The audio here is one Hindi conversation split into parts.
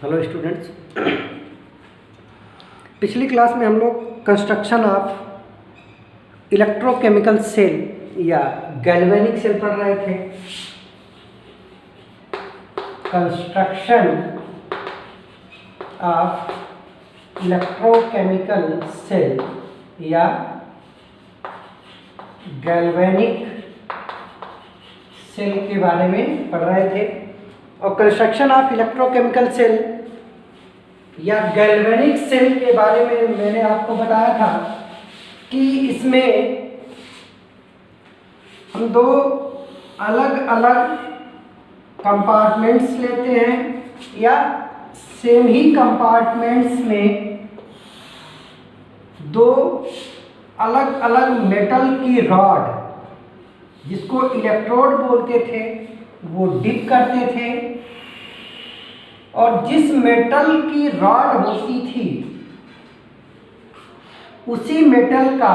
हेलो स्टूडेंट्स, पिछली क्लास में हम लोग कंस्ट्रक्शन ऑफ इलेक्ट्रोकेमिकल सेल या गैल्वेनिक सेल पढ़ रहे थे। कंस्ट्रक्शन ऑफ इलेक्ट्रोकेमिकल सेल या गैल्वेनिक सेल के बारे में पढ़ रहे थे। और कंस्ट्रक्शन ऑफ इलेक्ट्रोकेमिकल सेल या गैल्वेनिक सेल के बारे में मैंने आपको बताया था कि इसमें हम दो अलग अलग कंपार्टमेंट्स लेते हैं या सेम ही कंपार्टमेंट्स में दो अलग अलग मेटल की रॉड, जिसको इलेक्ट्रोड बोलते थे, वो डिप करते थे। और जिस मेटल की रॉड होती थी उसी मेटल का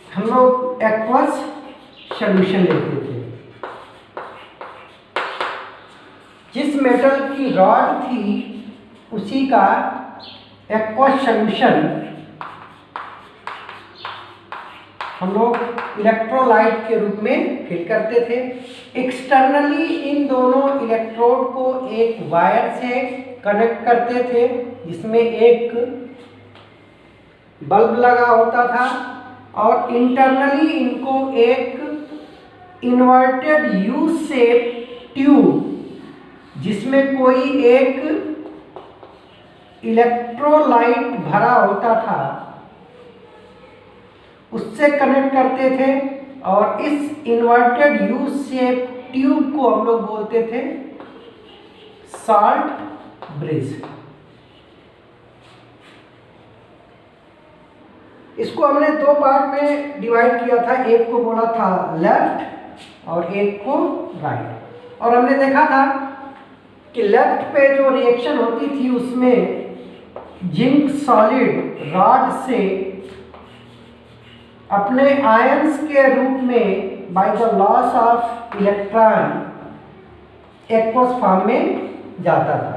हम लोग एक्वस सॉल्यूशन लेते थे। जिस मेटल की रॉड थी उसी का एक्वस सॉल्यूशन हम लोग इलेक्ट्रोलाइट के रूप में फिल करते थे। एक्सटर्नली इन दोनों इलेक्ट्रोड को एक वायर से कनेक्ट करते थे, जिसमें एक बल्ब लगा होता था, और इंटरनली इनको एक इन्वर्टेड यू शेप ट्यूब, जिसमें कोई एक इलेक्ट्रोलाइट भरा होता था, उससे कनेक्ट करते थे। और इस इन्वर्टेड यू शेप ट्यूब को हम लोग बोलते थे सॉल्ट ब्रिज। इसको हमने दो पार्ट में डिवाइड किया था, एक को बोला था लेफ्ट और एक को राइट। और हमने देखा था कि लेफ्ट पे जो रिएक्शन होती थी उसमें जिंक सॉलिड रॉड से अपने आयंस के रूप में by the loss of electron aqueous form में जाता था।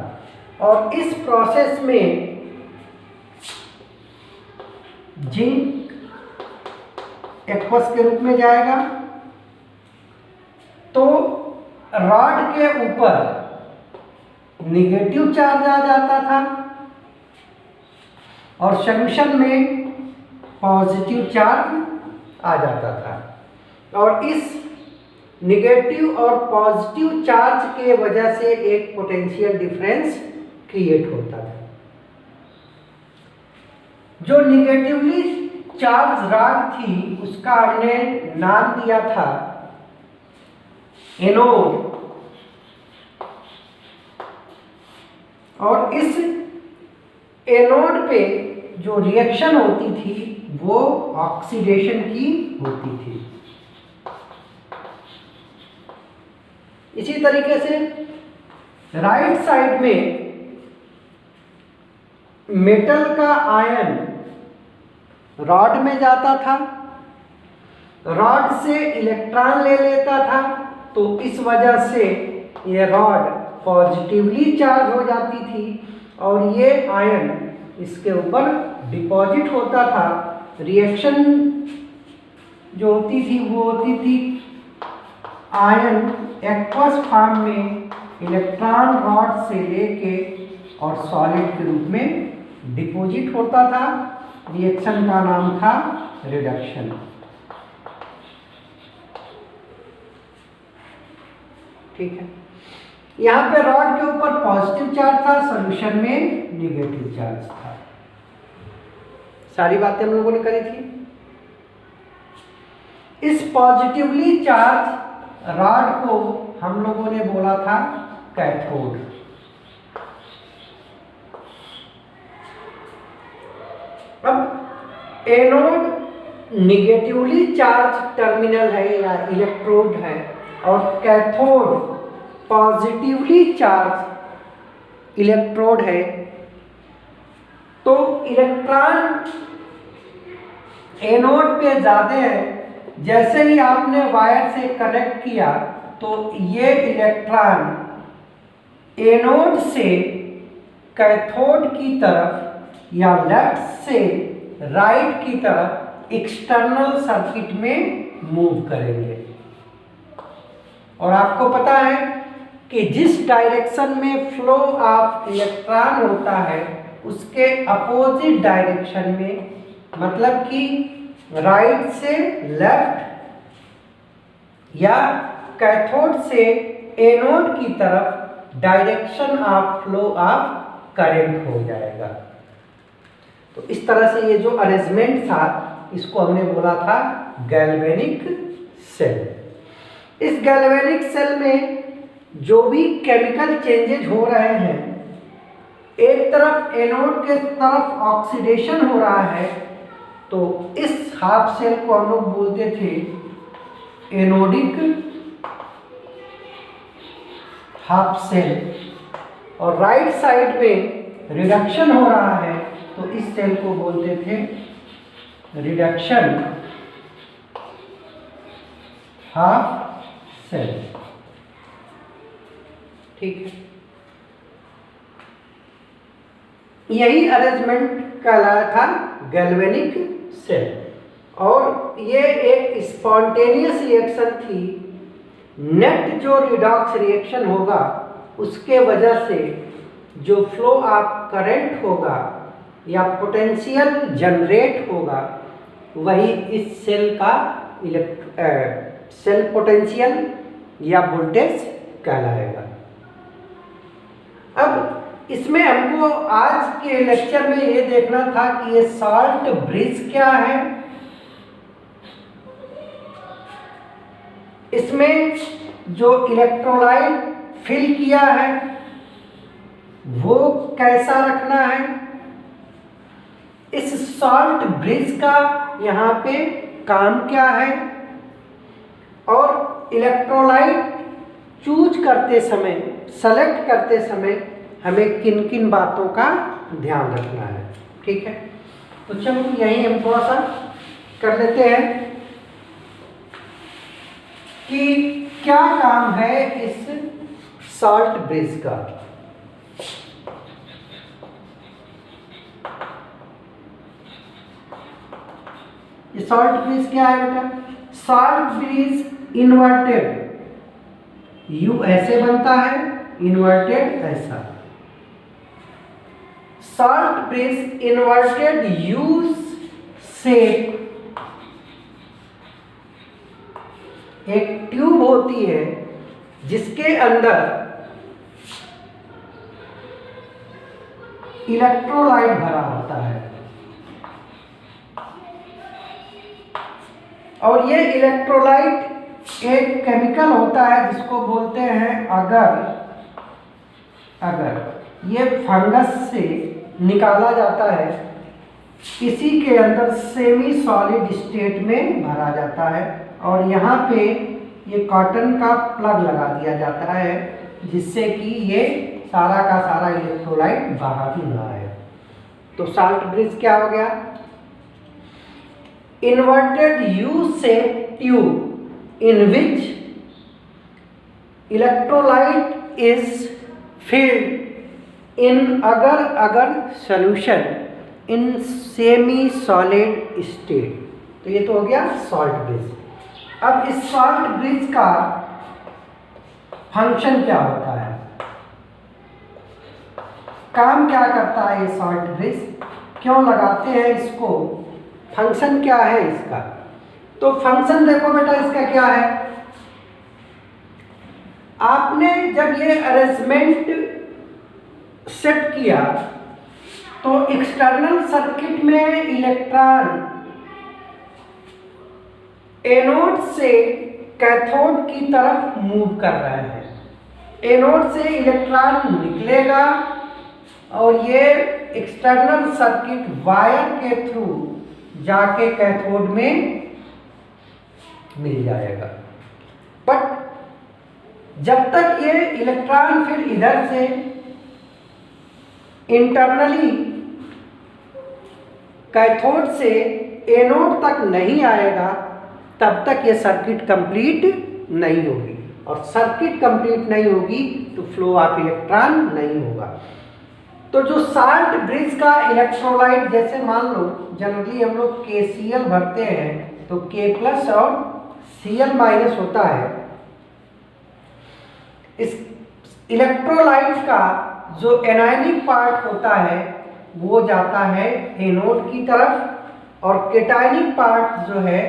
और इस प्रोसेस में जिंक एक्वस के रूप में जाएगा, तो रॉड के ऊपर निगेटिव चार्ज आ जाता था और सॉल्यूशन में पॉजिटिव चार्ज आ जाता था। और इस निगेटिव और पॉजिटिव चार्ज के वजह से एक पोटेंशियल डिफरेंस क्रिएट होता था। जो निगेटिवली चार्ज रॉड थी उसका हमने नाम दिया था एनोड। और इस एनोड पे जो रिएक्शन होती थी वो ऑक्सीडेशन की होती थी। इसी तरीके से राइट साइड में मेटल का आयन रॉड में जाता था, रॉड से इलेक्ट्रॉन ले लेता था, तो इस वजह से ये रॉड पॉजिटिवली चार्ज हो जाती थी और ये आयन इसके ऊपर डिपॉजिट होता था। रिएक्शन जो होती थी वो होती थी आयन एक्वस फॉर्म में इलेक्ट्रॉन रॉड से लेके और सॉलिड के रूप में डिपॉजिट होता था। रिएक्शन का नाम था रिडक्शन। ठीक है, यहाँ पे रॉड के ऊपर पॉजिटिव चार्ज था, सॉल्यूशन में निगेटिव चार्ज था। सारी बातें हम लोगों ने करी थी। इस पॉजिटिवली चार्ज रॉड को हम लोगों ने बोला था कैथोड। अब एनोड निगेटिवली चार्ज टर्मिनल है या इलेक्ट्रोड है, और कैथोड पॉजिटिवली चार्ज इलेक्ट्रोड है। तो इलेक्ट्रॉन एनोड पे जाते हैं, जैसे ही आपने वायर से कनेक्ट किया तो ये इलेक्ट्रॉन एनोड से कैथोड की तरफ या लेफ्ट से राइट की तरफ एक्सटर्नल सर्किट में मूव करेंगे। और आपको पता है कि जिस डायरेक्शन में फ्लो ऑफ इलेक्ट्रॉन होता है उसके अपोजिट डायरेक्शन में, मतलब कि राइट से लेफ्ट या कैथोड से एनोड की तरफ direction of flow of current हो जाएगा। तो इस तरह से ये जो अरेंजमेंट था इसको हमने बोला था गैल्वेनिक सेल। इस गैल्वेनिक सेल में जो भी केमिकल चेंजेज हो रहे हैं, एक तरफ एनोड के तरफ ऑक्सीडेशन हो रहा है, तो इस हाफ सेल को हम लोग बोलते थे एनोडिक हाफ सेल। और राइट साइड में रिडक्शन हो रहा है तो इस सेल को बोलते थे रिडक्शन हाफ सेल। ठीक है, यही अरेंजमेंट कहलाया था गैल्वेनिक सेल। और ये एक स्पॉन्टेनियस रिएक्शन थी। नेट जो रिडॉक्स रिएक्शन होगा उसके वजह से जो फ्लो ऑफ करंट होगा या पोटेंशियल जनरेट होगा वही इस सेल का सेल पोटेंशियल या वोल्टेज कहलाएगा। अब इसमें हमको आज के लेक्चर में ये देखना था कि ये साल्ट ब्रिज क्या है, इसमें जो इलेक्ट्रोलाइट फिल किया है वो कैसा रखना है, इस साल्ट ब्रिज का यहाँ पे काम क्या है, और इलेक्ट्रोलाइट चूज करते समय, सेलेक्ट करते समय हमें किन किन बातों का ध्यान रखना है। ठीक है, तो चलो यहीं हम थोड़ा सा कर लेते हैं कि क्या काम है इस साल्ट ब्रिज का। ये साल्ट ब्रिज क्या है बेटा? साल्ट ब्रिज इन्वर्टेड, यू ऐसे बनता है, इन्वर्टेड ऐसा। Salt bridge inverted U shape, एक ट्यूब होती है जिसके अंदर इलेक्ट्रोलाइट भरा होता है, और ये इलेक्ट्रोलाइट एक केमिकल होता है जिसको बोलते हैं अगर। ये फंगस से निकाला जाता है, इसी के अंदर सेमी सॉलिड स्टेट में भरा जाता है, और यहाँ पे ये कॉटन का प्लग लगा दिया जाता है जिससे कि ये सारा का सारा इलेक्ट्रोलाइट बाहर ना आए। तो साल्ट ब्रिज क्या हो गया? Inverted U shape tube in which electrolyte is filled in agar solution in semi solid state. तो ये तो हो गया सॉल्ट ब्रिज। अब इस सॉल्ट ब्रिज का फंक्शन क्या होता है, काम क्या करता है ये सॉल्ट ब्रिज, क्यों लगाते हैं इसको, फंक्शन क्या है इसका? तो फंक्शन देखो बेटा इसका क्या है। आपने जब ये अरेंजमेंट सेट किया तो एक्सटर्नल सर्किट में इलेक्ट्रॉन एनोड से कैथोड की तरफ मूव कर रहे हैं। एनोड से इलेक्ट्रॉन निकलेगा और ये एक्सटर्नल सर्किट वायर के थ्रू जाके कैथोड में मिल जाएगा। बट जब तक ये इलेक्ट्रॉन फिर इधर से इंटरनली कैथोड से एनोड तक नहीं आएगा तब तक ये सर्किट कंप्लीट नहीं होगी। और सर्किट कंप्लीट नहीं होगी तो फ्लो ऑफ इलेक्ट्रॉन नहीं होगा। तो जो साल्ट ब्रिज का इलेक्ट्रोलाइट, जैसे मान लो जनरली हम लोग KCl भरते हैं तो K+ और Cl- होता है। इस इलेक्ट्रोलाइट का जो एनायनिक पार्ट होता है वो जाता है एनोड की तरफ और कैटायनिक पार्ट जो है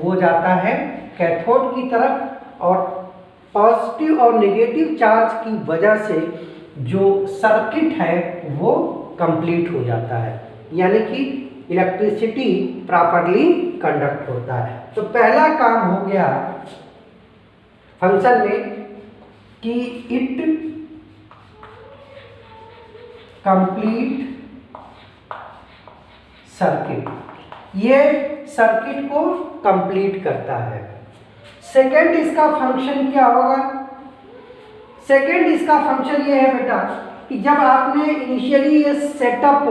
वो जाता है कैथोड की तरफ। और पॉजिटिव और नेगेटिव चार्ज की वजह से जो सर्किट है वो कंप्लीट हो जाता है, यानी कि इलेक्ट्रिसिटी प्रॉपरली कंडक्ट होता है। तो पहला काम हो गया फंक्शन में कि इट कंप्लीट सर्किट, ये सर्किट को कंप्लीट करता है। सेकंड इसका फंक्शन क्या होगा? सेकंड इसका फंक्शन ये है बेटा कि जब आपने इनिशियली ये सेटअप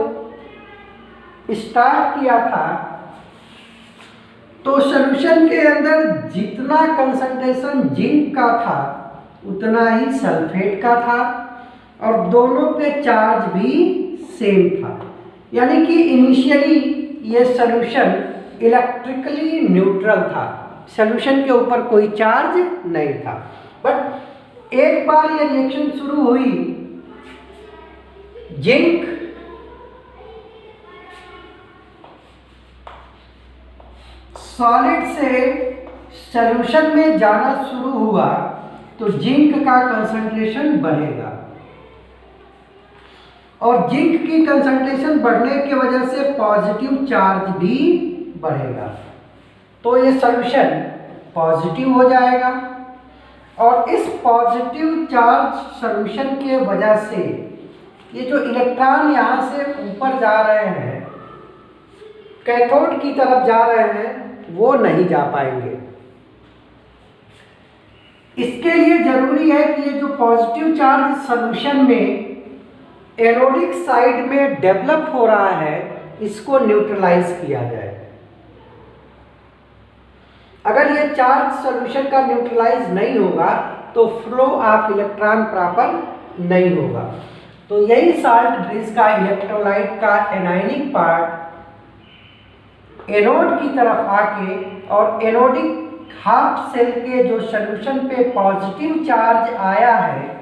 स्टार्ट किया था तो सॉल्यूशन के अंदर जितना कंसंट्रेशन जिंक का था उतना ही सल्फेट का था और दोनों पे चार्ज भी सेम था, यानी कि इनिशियली ये सॉल्यूशन इलेक्ट्रिकली न्यूट्रल था, सॉल्यूशन के ऊपर कोई चार्ज नहीं था। बट एक बार ये रिएक्शन शुरू हुई, जिंक सॉलिड से सॉल्यूशन में जाना शुरू हुआ तो जिंक का कंसंट्रेशन बढ़ेगा और जिंक की कंसंट्रेशन बढ़ने की वजह से पॉजिटिव चार्ज भी बढ़ेगा, तो ये सॉल्यूशन पॉजिटिव हो जाएगा। और इस पॉजिटिव चार्ज सॉल्यूशन के वजह से ये जो इलेक्ट्रॉन यहाँ से ऊपर जा रहे हैं, कैथोड की तरफ जा रहे हैं, वो नहीं जा पाएंगे। इसके लिए जरूरी है कि ये जो पॉजिटिव चार्ज सॉल्यूशन में एनोडिक साइड में डेवलप हो रहा है इसको न्यूट्रलाइज किया जाए। अगर ये चार्ज सॉल्यूशन का न्यूट्रलाइज नहीं होगा तो फ्लो ऑफ इलेक्ट्रॉन प्रॉपर नहीं होगा। तो यही साल्ट ब्रिज का इलेक्ट्रोलाइट का एनायनिक पार्ट एनोड की तरफ आके और एनोडिक हाफ सेल के जो सॉल्यूशन पे पॉजिटिव चार्ज आया है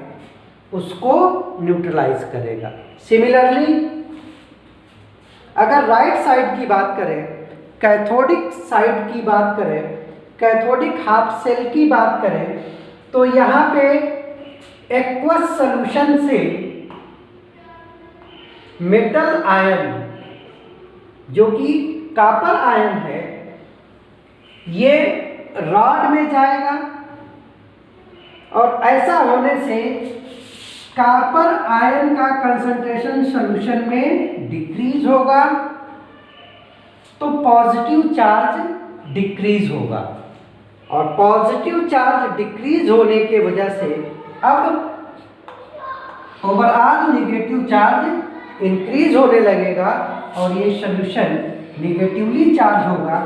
उसको न्यूट्रलाइज करेगा। सिमिलरली अगर राइट साइड की बात करें, कैथोडिक साइड की बात करें, कैथोडिक हाफ सेल की बात करें, तो यहाँ पे एक्वस सॉल्यूशन से मेटल आयन जो कि कॉपर आयन है ये रॉड में जाएगा और ऐसा होने से कॉपर आयन का कंसंट्रेशन सॉल्यूशन में डिक्रीज होगा तो पॉजिटिव चार्ज डिक्रीज होगा और पॉजिटिव चार्ज डिक्रीज होने के वजह से अब ओवरऑल नेगेटिव चार्ज इंक्रीज होने लगेगा और ये सॉल्यूशन नेगेटिवली चार्ज होगा।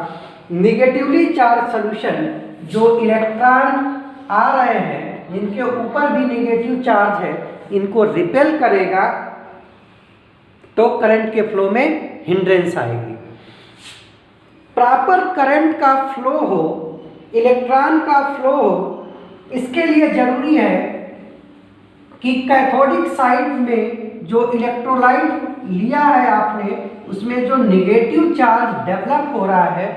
नेगेटिवली चार्ज सॉल्यूशन जो इलेक्ट्रॉन आ रहे हैं जिनके ऊपर भी नेगेटिव चार्ज है इनको रिपेल करेगा तो करंट के फ्लो में हिंड्रेंस आएगी। प्रॉपर करंट का फ्लो हो, इलेक्ट्रॉन का फ्लो हो, इसके लिए जरूरी है कि कैथोडिक साइड में जो इलेक्ट्रोलाइट लिया है आपने उसमें जो नेगेटिव चार्ज डेवलप हो रहा है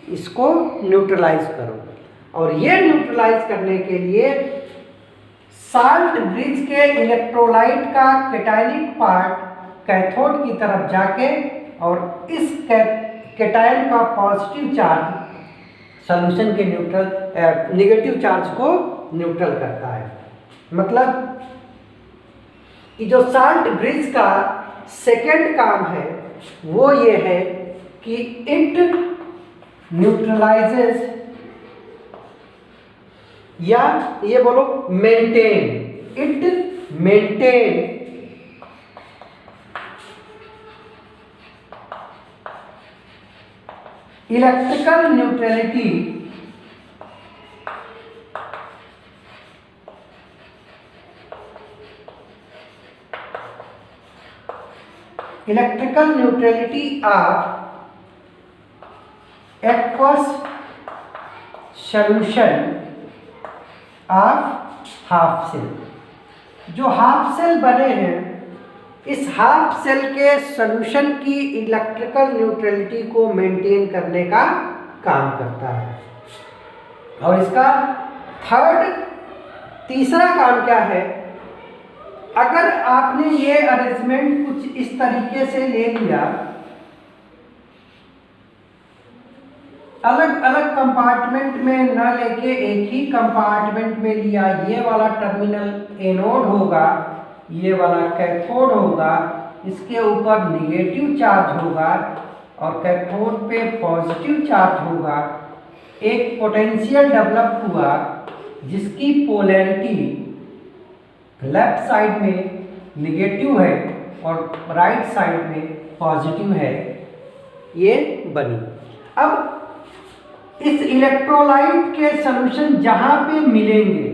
इसको न्यूट्रलाइज करो। और ये न्यूट्रलाइज करने के लिए साल्ट ब्रिज के इलेक्ट्रोलाइट का कैटायनिक पार्ट कैथोड की तरफ जाके और इस कैटायन का पॉजिटिव चार्ज सॉल्यूशन के नेगेटिव चार्ज को न्यूट्रल करता है। मतलब कि जो साल्ट ब्रिज का सेकेंड काम है वो ये है कि इट न्यूट्रलाइजेस या ये बोलो maintain, it maintain electrical neutrality electrical neutrality of aqueous solution of half cell. जो हाफ सेल बने हैं, इस हाफ सेल के सॉल्यूशन की इलेक्ट्रिकल न्यूट्रलिटी को मेंटेन करने का काम करता है। और इसका तीसरा काम क्या है? अगर आपने ये अरेंजमेंट कुछ इस तरीके से ले लिया, अलग अलग कंपार्टमेंट में न लेके एक ही कंपार्टमेंट में लिया, ये वाला टर्मिनल एनोड होगा, ये वाला कैथोड होगा, इसके ऊपर निगेटिव चार्ज होगा और कैथोड पे पॉजिटिव चार्ज होगा। एक पोटेंशियल डेवलप हुआ जिसकी पोलैरिटी लेफ्ट साइड में निगेटिव है और राइट साइड में पॉजिटिव है, ये बनी। अब इस इलेक्ट्रोलाइट के सॉल्यूशन जहां पे मिलेंगे,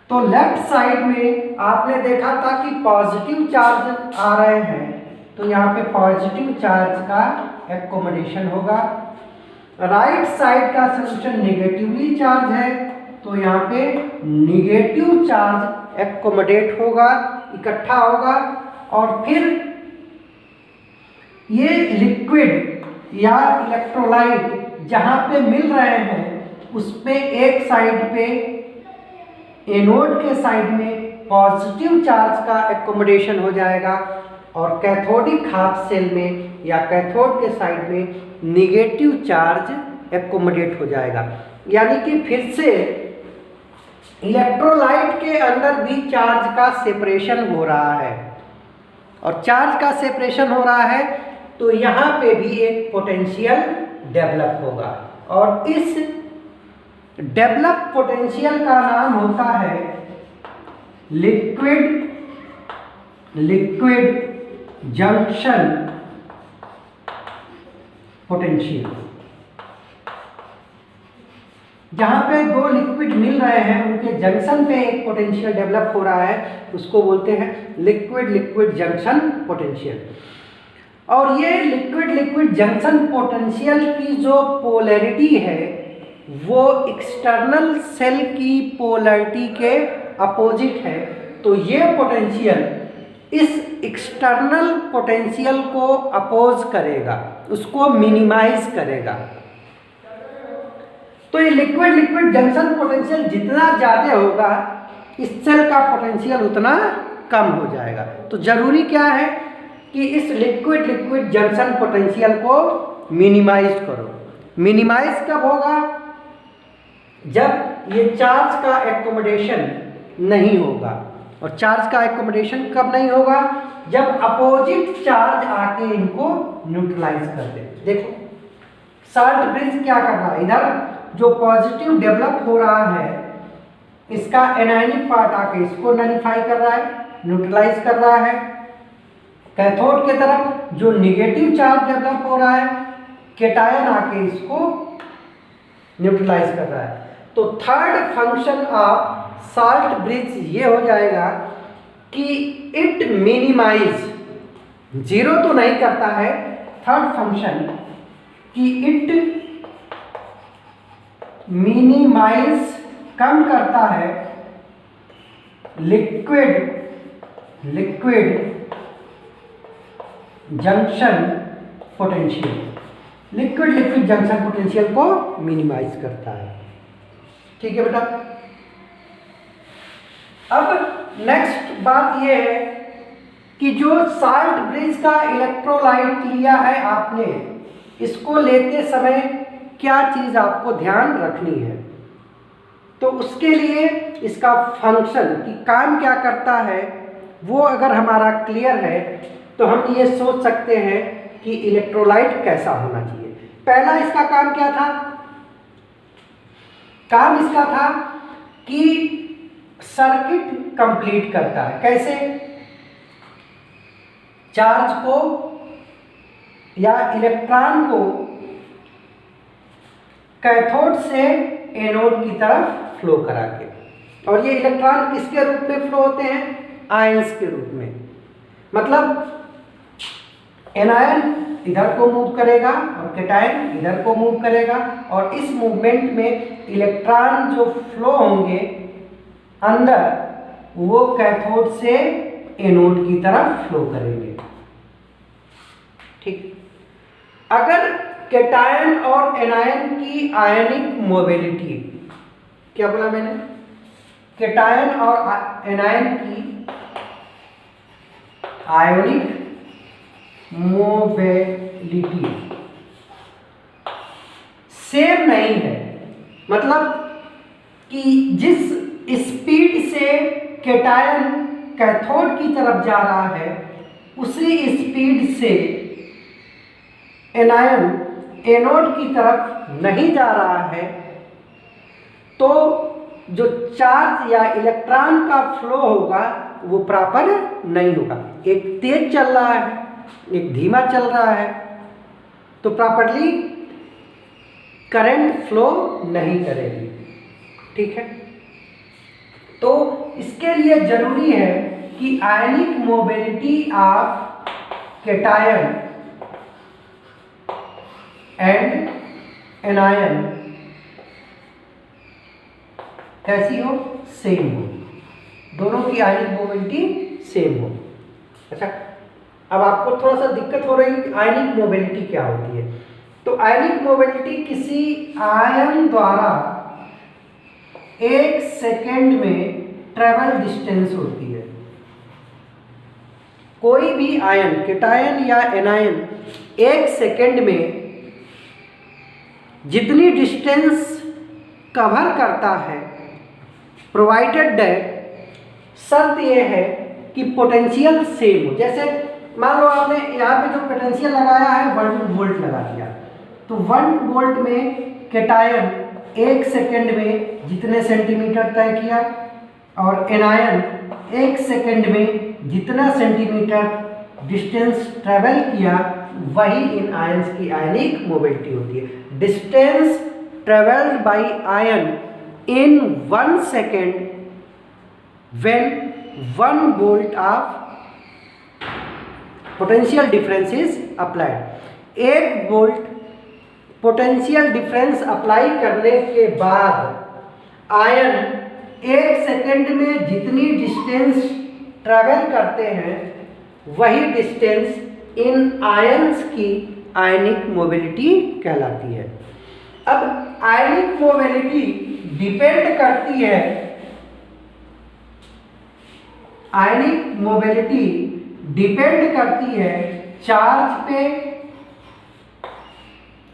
तो लेफ्ट साइड में आपने देखा था कि पॉजिटिव चार्ज आ रहे हैं, तो यहाँ पे पॉजिटिव चार्ज का एकोमोडेशन होगा। राइट साइड का सॉल्यूशन नेगेटिवली चार्ज है, तो यहाँ पे निगेटिव चार्ज एकोमोडेट होगा, इकट्ठा होगा। और फिर ये लिक्विड या इलेक्ट्रोलाइट जहाँ पे मिल रहे हैं, उस पे एक साइड पे एनोड के साइड में पॉजिटिव चार्ज का एकोमोडेशन हो जाएगा और कैथोडिक हाफ सेल में या कैथोड के साइड में निगेटिव चार्ज एकोमोडेट हो जाएगा। यानी कि फिर से इलेक्ट्रोलाइट के अंदर भी चार्ज का सेपरेशन हो रहा है, और चार्ज का सेपरेशन हो रहा है तो यहाँ पे भी एक पोटेंशियल डेवलप होगा, और इस डेवलप पोटेंशियल का नाम होता है लिक्विड जंक्शन पोटेंशियल। जहां पे दो लिक्विड मिल रहे हैं, उनके जंक्शन पे एक पोटेंशियल डेवलप हो रहा है, उसको बोलते हैं लिक्विड जंक्शन पोटेंशियल। और ये लिक्विड जंक्शन पोटेंशियल की जो पोलैरिटी है, वो एक्सटर्नल सेल की पोलैरिटी के अपोजिट है। तो ये पोटेंशियल इस एक्सटर्नल पोटेंशियल को अपोज करेगा, उसको मिनिमाइज करेगा। तो ये लिक्विड जंक्शन पोटेंशियल जितना ज़्यादा होगा, इस सेल का पोटेंशियल उतना कम हो जाएगा। तो जरूरी क्या है कि इस लिक्विड जंक्शन पोटेंशियल को मिनिमाइज करो। मिनिमाइज कब होगा? जब ये चार्ज का एकोमोडेशन नहीं होगा। और चार्ज का एकोमोडेशन कब नहीं होगा? जब अपोजिट चार्ज आके इनको न्यूट्रलाइज कर दे। देखो साल्ट ब्रिज क्या कर रहा है, इधर जो पॉजिटिव डेवलप हो रहा है, इसका एनायनिक पार्ट आके इसको नलिफाई कर रहा है, न्यूट्रलाइज कर रहा है। कैथोड के तरफ जो निगेटिव चार्ज डेवलप हो रहा है, केटायन आके इसको न्यूट्रलाइज कर रहा है। तो third function of salt bridge ये हो जाएगा कि इट मिनिमाइज, जीरो तो नहीं करता है, थर्ड फंक्शन कि इट मिनिमाइज कम करता है liquid junction potential. Liquid junction potential को मिनिमाइज करता है। ठीक है बेटा। अब नेक्स्ट बात यह है कि जो साल्ट ब्रिज का इलेक्ट्रोलाइट लिया है आपने, इसको लेते समय क्या चीज़ आपको ध्यान रखनी है? तो उसके लिए इसका फंक्शन कि काम क्या करता है, वो अगर हमारा क्लियर है तो हम ये सोच सकते हैं कि इलेक्ट्रोलाइट कैसा होना चाहिए। पहला इसका काम क्या था? काम इसका था कि सर्किट कंप्लीट करता है। कैसे? चार्ज को या इलेक्ट्रॉन को कैथोड से एनोड की तरफ फ्लो करा के, और ये इलेक्ट्रॉन किसके रूप में फ्लो होते हैं? आयंस के रूप में। मतलब एनायन इधर को मूव करेगा और कैटायन इधर को मूव करेगा, और इस मूवमेंट में इलेक्ट्रॉन जो फ्लो होंगे अंदर वो कैथोड से एनोड की तरफ फ्लो करेंगे। ठीक, अगर कैटायन और एनायन की आयनिक मोबिलिटी, क्या बोला मैंने, कैटायन और एनायन की आयोनिक मोबिलिटी सेम नहीं है, मतलब कि जिस स्पीड से कैटायन कैथोड की तरफ जा रहा है उसी स्पीड से एनायन एनोड की तरफ नहीं जा रहा है, तो जो चार्ज या इलेक्ट्रॉन का फ्लो होगा वो प्रॉपर नहीं होगा। एक तेज चल रहा है, एक धीमा चल रहा है, तो प्रॉपरली करंट फ्लो नहीं करेगी। ठीक है, तो इसके लिए जरूरी है कि ionic mobility of cation and anion कैसी हो, सेम हो, दोनों की आयनिक मोबिलिटी सेम हो। अच्छा, अब आपको थोड़ा सा दिक्कत हो रही है कि आयनिक मोबिलिटी क्या होती है। तो आयनिक मोबिलिटी किसी आयन द्वारा 1 सेकेंड में ट्रेवल डिस्टेंस होती है। कोई भी आयन, कैटायन या एनायन, 1 सेकेंड में जितनी डिस्टेंस कवर करता है, प्रोवाइडेड दैट, शर्त यह है कि पोटेंशियल सेम हो। जैसे मान लो आपने यहाँ पे जो पोटेंशियल लगाया है 1 वोल्ट लगा दिया, तो 1 वोल्ट में कैटायन 1 सेकेंड में जितने सेंटीमीटर तय किया, और एनायन 1 सेकेंड में जितना सेंटीमीटर डिस्टेंस ट्रेवल किया, वही इन आयंस की आयनिक मोबिलिटी होती है। Distance travelled by ion in 1 second when 1 volt of potential difference is applied। 1 volt potential difference apply करने के बाद आयन 1 सेकेंड में जितनी डिस्टेंस ट्रेवल करते हैं वही डिस्टेंस इन आयंस की आयनिक मोबिलिटी कहलाती है। अब आयनिक मोबिलिटी डिपेंड करती है, आयनिक मोबिलिटी डिपेंड करती है चार्ज पे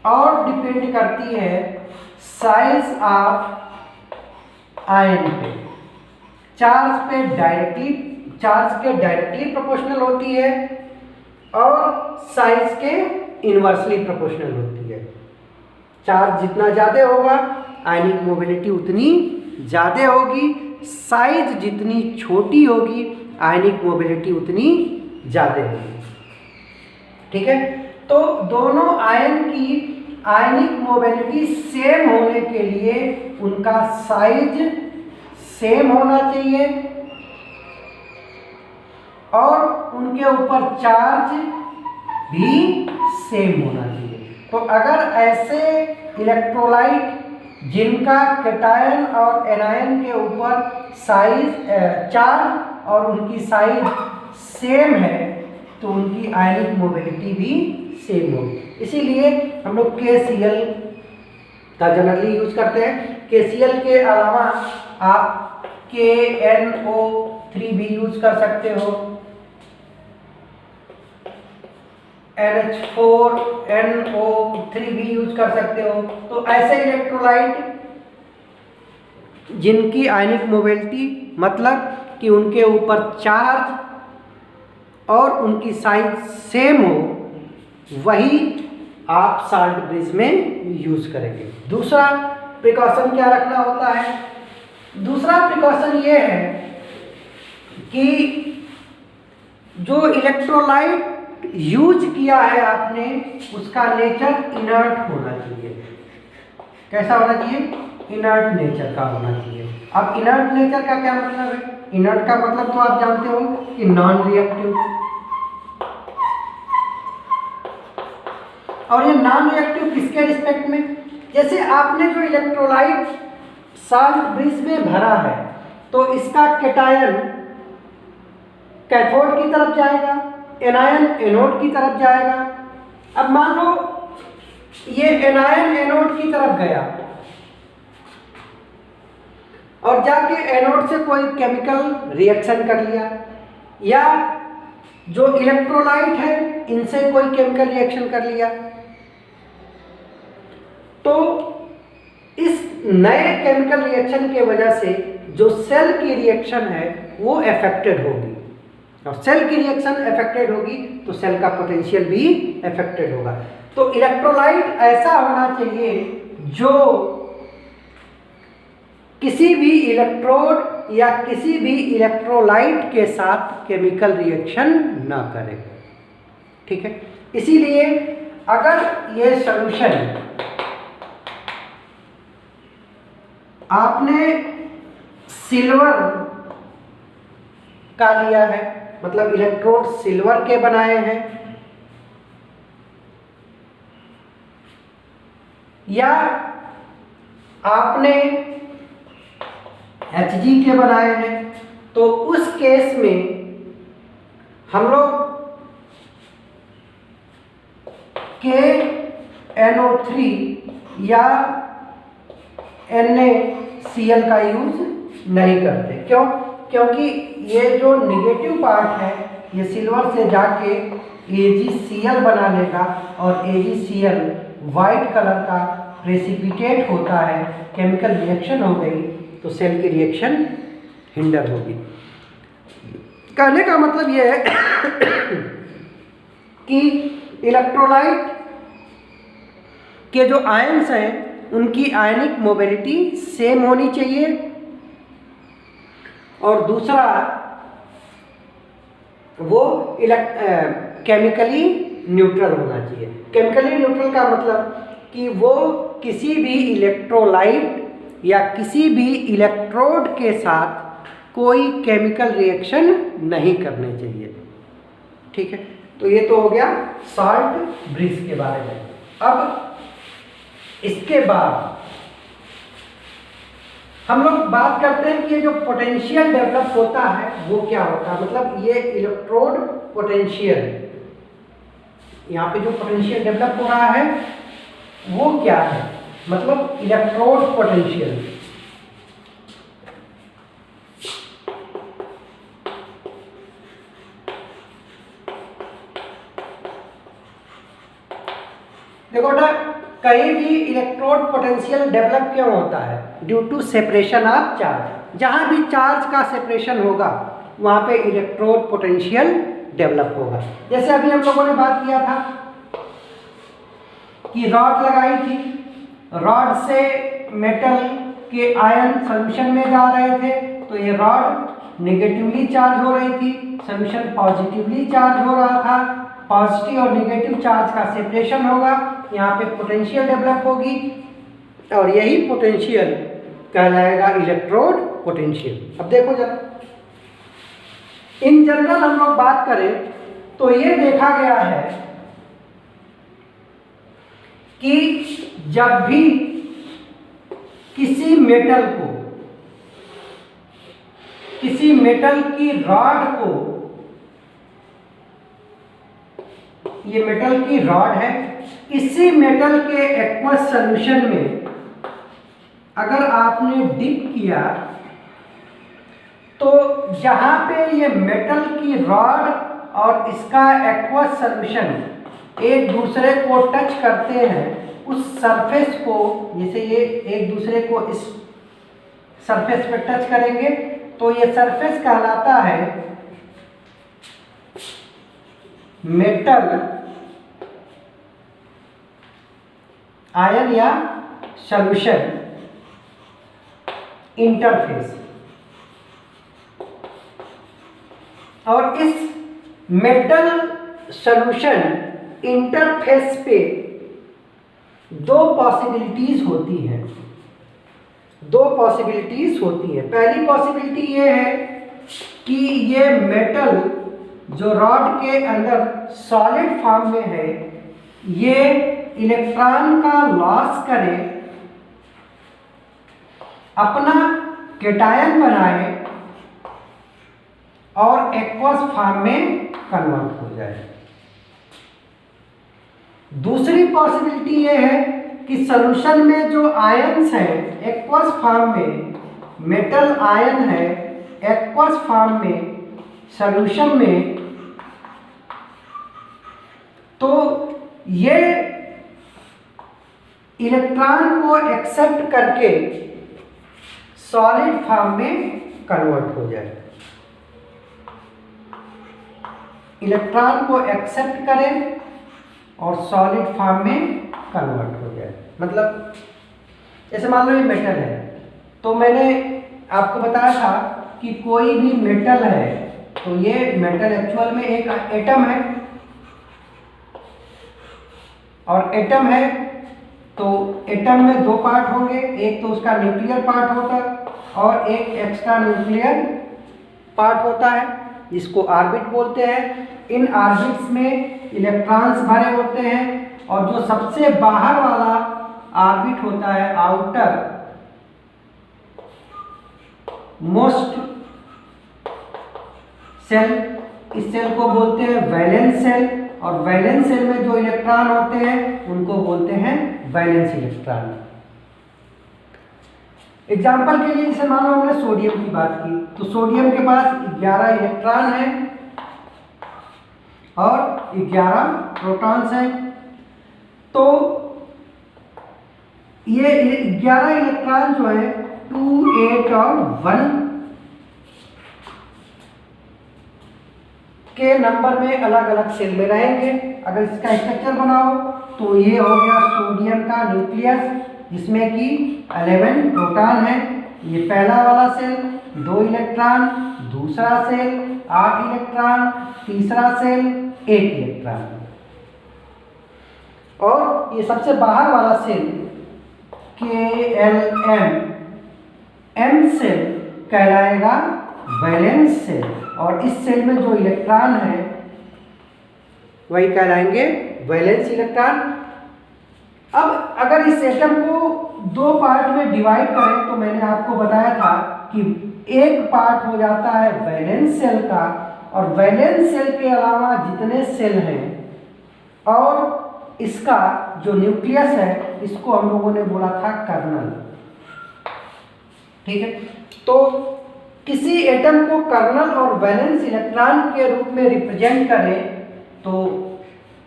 और डिपेंड करती है साइज ऑफ आयन पे। चार्ज के डायरेक्टली प्रोपोर्शनल होती है और साइज के इनवर्सली प्रोपोर्शनल होती है। चार्ज जितना ज़्यादा होगा आयनिक मोबिलिटी उतनी ज़्यादा होगी, साइज जितनी छोटी होगी आयनिक मोबिलिटी उतनी ज़्यादा होगी। ठीक है, तो दोनों आयन की आयनिक मोबिलिटी सेम होने के लिए उनका साइज सेम होना चाहिए और उनके ऊपर चार्ज भी सेम होना चाहिए। तो अगर ऐसे इलेक्ट्रोलाइट जिनका कैटायन और एनायन के ऊपर चार्ज और उनकी साइज सेम है तो उनकी आयनिक मोबिलिटी भी सेम होगी। इसीलिए हम लोग KCl का जनरली यूज करते हैं। KCl के अलावा आप KNO3 भी यूज कर सकते हो, NH4 NO3 भी यूज कर सकते हो। तो ऐसे इलेक्ट्रोलाइट जिनकी आयनिक मोबिलिटी मतलब कि उनके ऊपर चार्ज और उनकी साइज सेम हो, वही आप साल्ट ब्रिज में यूज करेंगे। दूसरा प्रिकॉशन क्या रखना होता है? दूसरा प्रिकॉशन ये है कि जो इलेक्ट्रोलाइट यूज किया है आपने उसका नेचर इनर्ट होना चाहिए। कैसा होना चाहिए? इनर्ट नेचर का होना चाहिए। अब इनर्ट नेचर का क्या मतलब है? इनर्ट का मतलब तो आप जानते हो कि नॉन रिएक्टिव। और ये नॉन रिएक्टिव किसके रिस्पेक्ट में? जैसे आपने जो इलेक्ट्रोलाइट साल्ट ब्रिज में भरा है तो इसका कैटायन कैथोड की तरफ जाएगा, एनायन एनोड की तरफ जाएगा। अब मान लो ये एनायन एनोड की तरफ गया और जाके एनोड से कोई केमिकल रिएक्शन कर लिया, या जो इलेक्ट्रोलाइट है इनसे कोई केमिकल रिएक्शन कर लिया, तो इस नए केमिकल रिएक्शन के वजह से जो सेल की रिएक्शन है वो अफेक्टेड होगी, और सेल की रिएक्शन अफेक्टेड होगी तो सेल का पोटेंशियल भी अफेक्टेड होगा। तो इलेक्ट्रोलाइट ऐसा होना चाहिए जो किसी भी इलेक्ट्रोड या किसी भी इलेक्ट्रोलाइट के साथ केमिकल रिएक्शन ना करे, ठीक है। इसीलिए अगर ये सॉल्यूशन आपने सिल्वर का लिया है, मतलब इलेक्ट्रोड सिल्वर के बनाए हैं, या आपने Hg के बनाए हैं, तो उस केस में हम लोग KNO3 या NaCl का यूज नहीं करते। क्यों? क्योंकि ये जो निगेटिव पार्ट है ये सिल्वर से जाके AgCl बना लेगा, और AgCl वाइट कलर का प्रेसिपिटेट होता है, केमिकल रिएक्शन हो गई तो सेल की रिएक्शन हिंडर होगी। कहने का मतलब ये है कि इलेक्ट्रोलाइट के जो आयंस हैं उनकी आयनिक मोबिलिटी सेम होनी चाहिए, और दूसरा वो केमिकली न्यूट्रल होना चाहिए। केमिकली न्यूट्रल का मतलब कि वो किसी भी इलेक्ट्रोलाइट या किसी भी इलेक्ट्रोड के साथ कोई केमिकल रिएक्शन नहीं करने चाहिए, ठीक है। तो ये तो हो गया साल्ट ब्रिज के बारे में। अब इसके बाद हम लोग बात करते हैं कि ये जो पोटेंशियल डेवलप होता है वो क्या होता है, मतलब ये इलेक्ट्रोड पोटेंशियल, यहाँ पे जो पोटेंशियल डेवलप हो रहा है वो क्या है, मतलब इलेक्ट्रोड पोटेंशियल। देखो बेटा, कहीं भी इलेक्ट्रोड पोटेंशियल डेवलप क्यों होता है? Due to separation of charge. जहां भी चार्ज का सेपरेशन होगा वहां पे इलेक्ट्रोड पोटेंशियल डेवलप होगा। जैसे अभी हम लोगों ने बात किया था कि रॉड लगाई थी, रॉड से मेटल के आयन सॉल्यूशन में जा रहे थे, तो ये रॉड नेगेटिवली चार्ज हो रही थी, सॉल्यूशन पॉजिटिवली चार्ज हो रहा था। पॉजिटिव और नेगेटिव चार्ज का सेपरेशन होगा, यहाँ पे पोटेंशियल डेवलप होगी, और यही पोटेंशियल कहलाएगा इलेक्ट्रोड पोटेंशियल। अब देखो जरा, इन जनरल हम लोग बात करें तो ये देखा गया है कि जब भी किसी मेटल को, किसी मेटल की रॉड को, ये मेटल की रॉड है, इसी मेटल के एक्वस सॉल्यूशन में अगर आपने डिप किया तो जहां पे ये मेटल की रॉड और इसका एक्वस सॉल्यूशन एक दूसरे को टच करते हैं, उस सरफेस को, जैसे ये एक दूसरे को इस सरफेस पे टच करेंगे तो ये सरफेस कहलाता है मेटल आयन या सॉल्यूशन इंटरफेस। और इस मेटल सॉल्यूशन इंटरफेस पे दो पॉसिबिलिटीज होती हैं, दो पॉसिबिलिटीज होती है। पहली पॉसिबिलिटी ये है कि ये मेटल जो रॉड के अंदर सॉलिड फॉर्म में है, ये इलेक्ट्रॉन का लॉस करे, अपना कैटायन बनाए और एक्वस फॉर्म में कन्वर्ट हो जाए। दूसरी पॉसिबिलिटी ये है कि सॉल्यूशन में जो आयन्स है एक्वस फॉर्म में, मेटल आयन है एक्वस फॉर्म में सॉल्यूशन में, तो ये इलेक्ट्रॉन को एक्सेप्ट करके सॉलिड फॉर्म में कन्वर्ट हो जाए। इलेक्ट्रॉन को एक्सेप्ट करें और सॉलिड फॉर्म में कन्वर्ट हो जाए। मतलब जैसे मान लो ये मेटल है, तो मैंने आपको बताया था कि कोई भी मेटल है तो ये मेटल एक्चुअल में एक एटम है, और एटम है तो एटम में दो पार्ट होंगे, एक तो उसका न्यूक्लियर पार्ट होता है और एक एक्स्ट्रा न्यूक्लियर पार्ट होता है जिसको ऑर्बिट बोलते हैं। इन ऑर्बिट्स में इलेक्ट्रॉन्स भरे होते हैं और जो सबसे बाहर वाला ऑर्बिट होता है, आउटर मोस्ट सेल, इस सेल को बोलते हैं वैलेंस सेल, और वैलेंस सेल में जो इलेक्ट्रॉन होते हैं उनको बोलते हैं वैलेंस इलेक्ट्रॉन। एग्जाम्पल के लिए जैसे मान लो हमने सोडियम की बात की, तो सोडियम के पास 11 इलेक्ट्रॉन है और 11 प्रोटॉन्स हैं। तो ये 11 इलेक्ट्रॉन जो है 2, 8 और 1 के नंबर में अलग अलग सेल में रहेंगे। अगर इसका स्ट्रक्चर बनाओ तो ये हो गया सोडियम का न्यूक्लियस जिसमें कि 11 प्रोटॉन है। ये पहला वाला सेल 2 इलेक्ट्रॉन, दूसरा सेल 8 इलेक्ट्रॉन, तीसरा सेल 1 इलेक्ट्रॉन, और ये सबसे बाहर वाला सेल KLM M सेल कहलाएगा वैलेंस सेल, और इस सेल में जो इलेक्ट्रॉन है वही कहलाएंगे वैलेंस इलेक्ट्रॉन। अब अगर इस एटम को 2 पार्ट में डिवाइड करें तो मैंने आपको बताया था कि एक पार्ट हो जाता है वैलेंस सेल का, और वैलेंस सेल के अलावा जितने सेल हैं और इसका जो न्यूक्लियस है इसको हम लोगों ने बोला था कर्नल। ठीक है, तो किसी एटम को कर्नल और वैलेंस इलेक्ट्रॉन के रूप में रिप्रेजेंट करें तो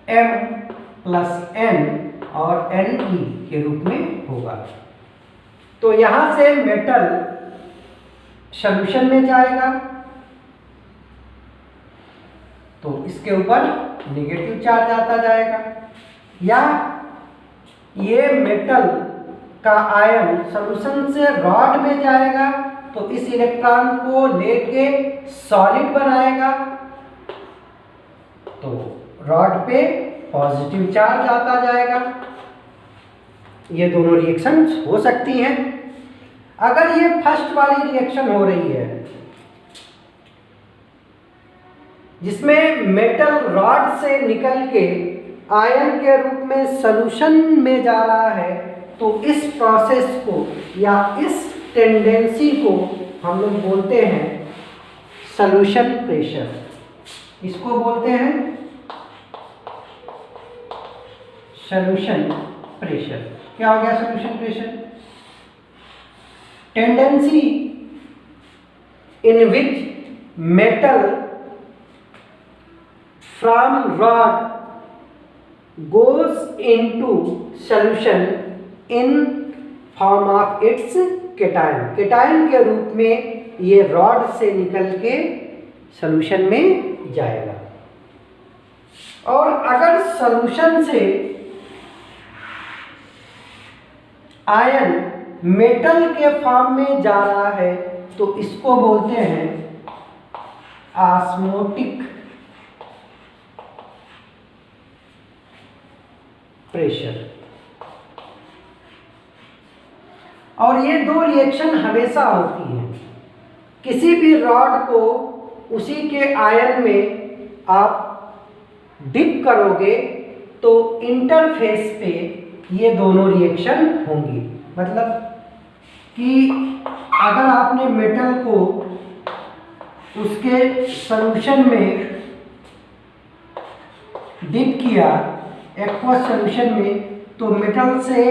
M+N और Ne के रूप में होगा। तो यहां से मेटल सॉल्यूशन में जाएगा तो इसके ऊपर नेगेटिव चार्ज आता जाएगा, या ये मेटल का आयन सॉल्यूशन से रॉड में जाएगा तो इस इलेक्ट्रॉन को लेके सॉलिड बनाएगा तो रॉड पे पॉजिटिव चार्ज आता जाएगा। ये दोनों रिएक्शंस हो सकती हैं। अगर ये फर्स्ट वाली रिएक्शन हो रही है जिसमें मेटल रॉड से निकल के आयन के रूप में सॉल्यूशन में जा रहा है, तो इस प्रोसेस को या इस टेंडेंसी को हम लोग बोलते हैं सॉल्यूशन प्रेशर। इसको बोलते हैं सॉल्यूशन प्रेशर। क्या हो गया solution pressure? Tendency in which metal from rod goes into solution in form of its cation। cation के रूप में ये रॉड से निकल के सॉल्यूशन में जाएगा। और अगर सॉल्यूशन से आयन मेटल के फॉर्म में जा रहा है तो इसको बोलते हैं ऑस्मोटिक प्रेशर। और ये दो रिएक्शन हमेशा होती हैं। किसी भी रॉड को उसी के आयन में आप डिप करोगे तो इंटरफेस पे ये दोनों रिएक्शन होंगी। मतलब कि अगर आपने मेटल को उसके सॉल्यूशन में डिप किया एक्वस सॉल्यूशन में, तो मेटल से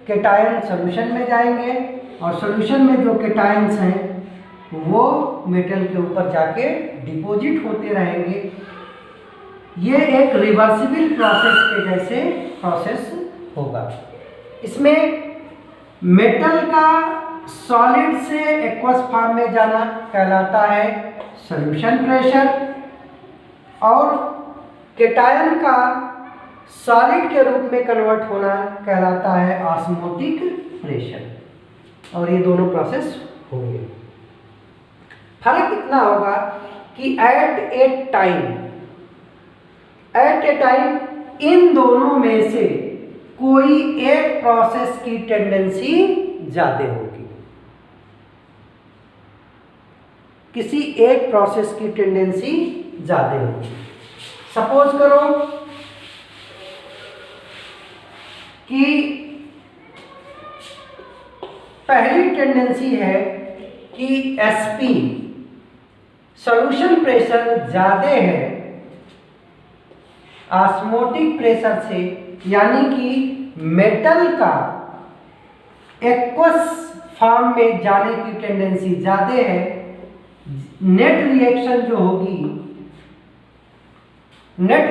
कैटायन सॉल्यूशन में जाएंगे और सॉल्यूशन में जो कैटायंस हैं वो मेटल के ऊपर जाके डिपॉजिट होते रहेंगे। ये एक रिवर्सिबल प्रोसेस के जैसे प्रोसेस होगा। इसमें मेटल का सॉलिड से एक्वस फॉर्म में जाना कहलाता है सॉल्यूशन प्रेशर, और कैटायन का सॉलिड के रूप में कन्वर्ट होना कहलाता है ऑस्मोटिक प्रेशर। और ये दोनों प्रोसेस होंगे। फर्क इतना होगा कि एट ए टाइम इन दोनों में से कोई एक प्रोसेस की टेंडेंसी ज्यादा होगी, किसी एक प्रोसेस की टेंडेंसी ज्यादा होगी। सपोज करो कि पहली टेंडेंसी है कि एसपी सॉल्यूशन प्रेशर ज्यादा है ऑस्मोटिक प्रेशर से, यानी कि मेटल का एक्वस फॉर्म में जाने की टेंडेंसी ज्यादा है। नेट रिएक्शन जो होगी, नेट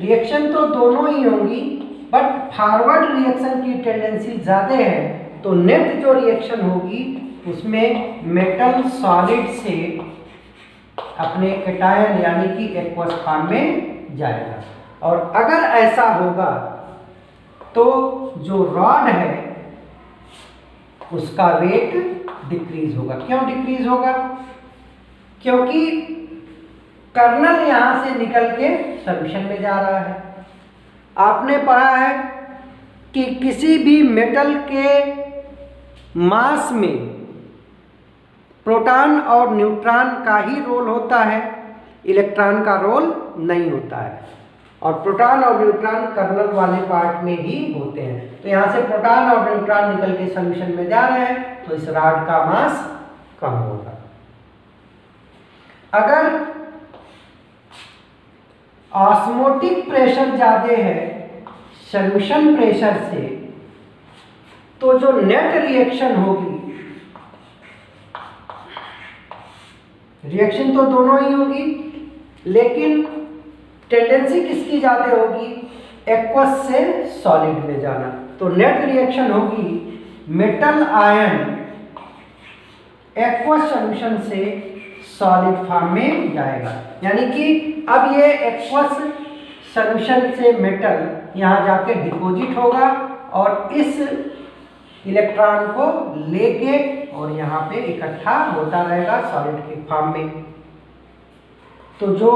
रिएक्शन तो दोनों ही होंगी, बट फॉरवर्ड रिएक्शन की टेंडेंसी ज्यादा है, तो नेट जो रिएक्शन होगी उसमें मेटल सॉलिड से अपने कैटायन यानी कि एक्वस फॉर्म में जाएगा। और अगर ऐसा होगा तो जो रॉड है उसका वेट डिक्रीज होगा। क्यों डिक्रीज होगा? क्योंकि कर्नल यहां से निकल के सॉल्यूशन में जा रहा है। आपने पढ़ा है कि किसी भी मेटल के मास में प्रोटॉन और न्यूट्रॉन का ही रोल होता है, इलेक्ट्रॉन का रोल नहीं होता है। और प्रोटॉन और न्यूट्रॉन कर्नल वाले पार्ट में ही होते हैं। तो यहाँ से प्रोटॉन और न्यूट्रॉन निकल के सॉल्यूशन में जा रहे हैं, तो इस रॉड का मास कम होगा। अगर ऑस्मोटिक प्रेशर ज्यादा है सॉल्यूशन प्रेशर से, तो जो नेट रिएक्शन होगी, रिएक्शन तो दोनों ही होगी, लेकिन टेंडेंसी किसकी ज्यादा होगी? एक्वस से सॉलिड में जाना। तो नेट रिएक्शन होगी मेटल आयन एक्वस सॉल्यूशन से सॉलिड फॉर्म में जाएगा। यानी कि अब ये एक्वस सॉल्यूशन से मेटल यहाँ जाके डिपॉजिट होगा और इस इलेक्ट्रॉन को लेके और यहाँ पे इकट्ठा होता रहेगा सॉलिड के फॉर्म में। तो जो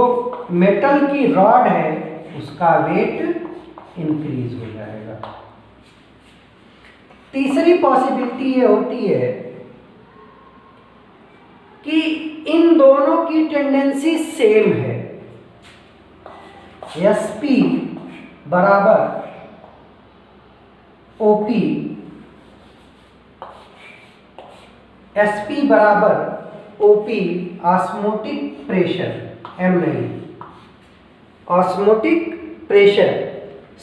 मेटल की रॉड है उसका वेट इंक्रीज हो जाएगा। तीसरी पॉसिबिलिटी ये होती है कि इन दोनों की टेंडेंसी सेम है। एसपी बराबर ओपी, एसपी बराबर ओपी ऑस्मोटिक प्रेशर, एम नहीं, ऑस्मोटिक प्रेशर,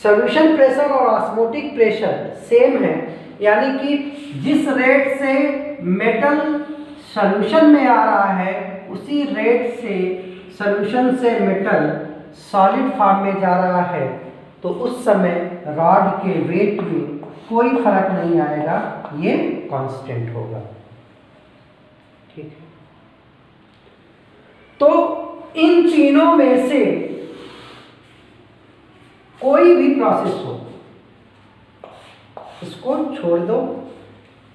सॉल्यूशन प्रेशर और ऑस्मोटिक प्रेशर सेम है। यानी कि जिस रेट से मेटल सॉल्यूशन में आ रहा है उसी रेट से सॉल्यूशन से मेटल सॉलिड फॉर्म में जा रहा है, तो उस समय रॉड के वेट में कोई फर्क नहीं आएगा, ये कांस्टेंट होगा। ठीक है, तो इन तीनों में से कोई भी प्रोसेस हो, इसको छोड़ दो,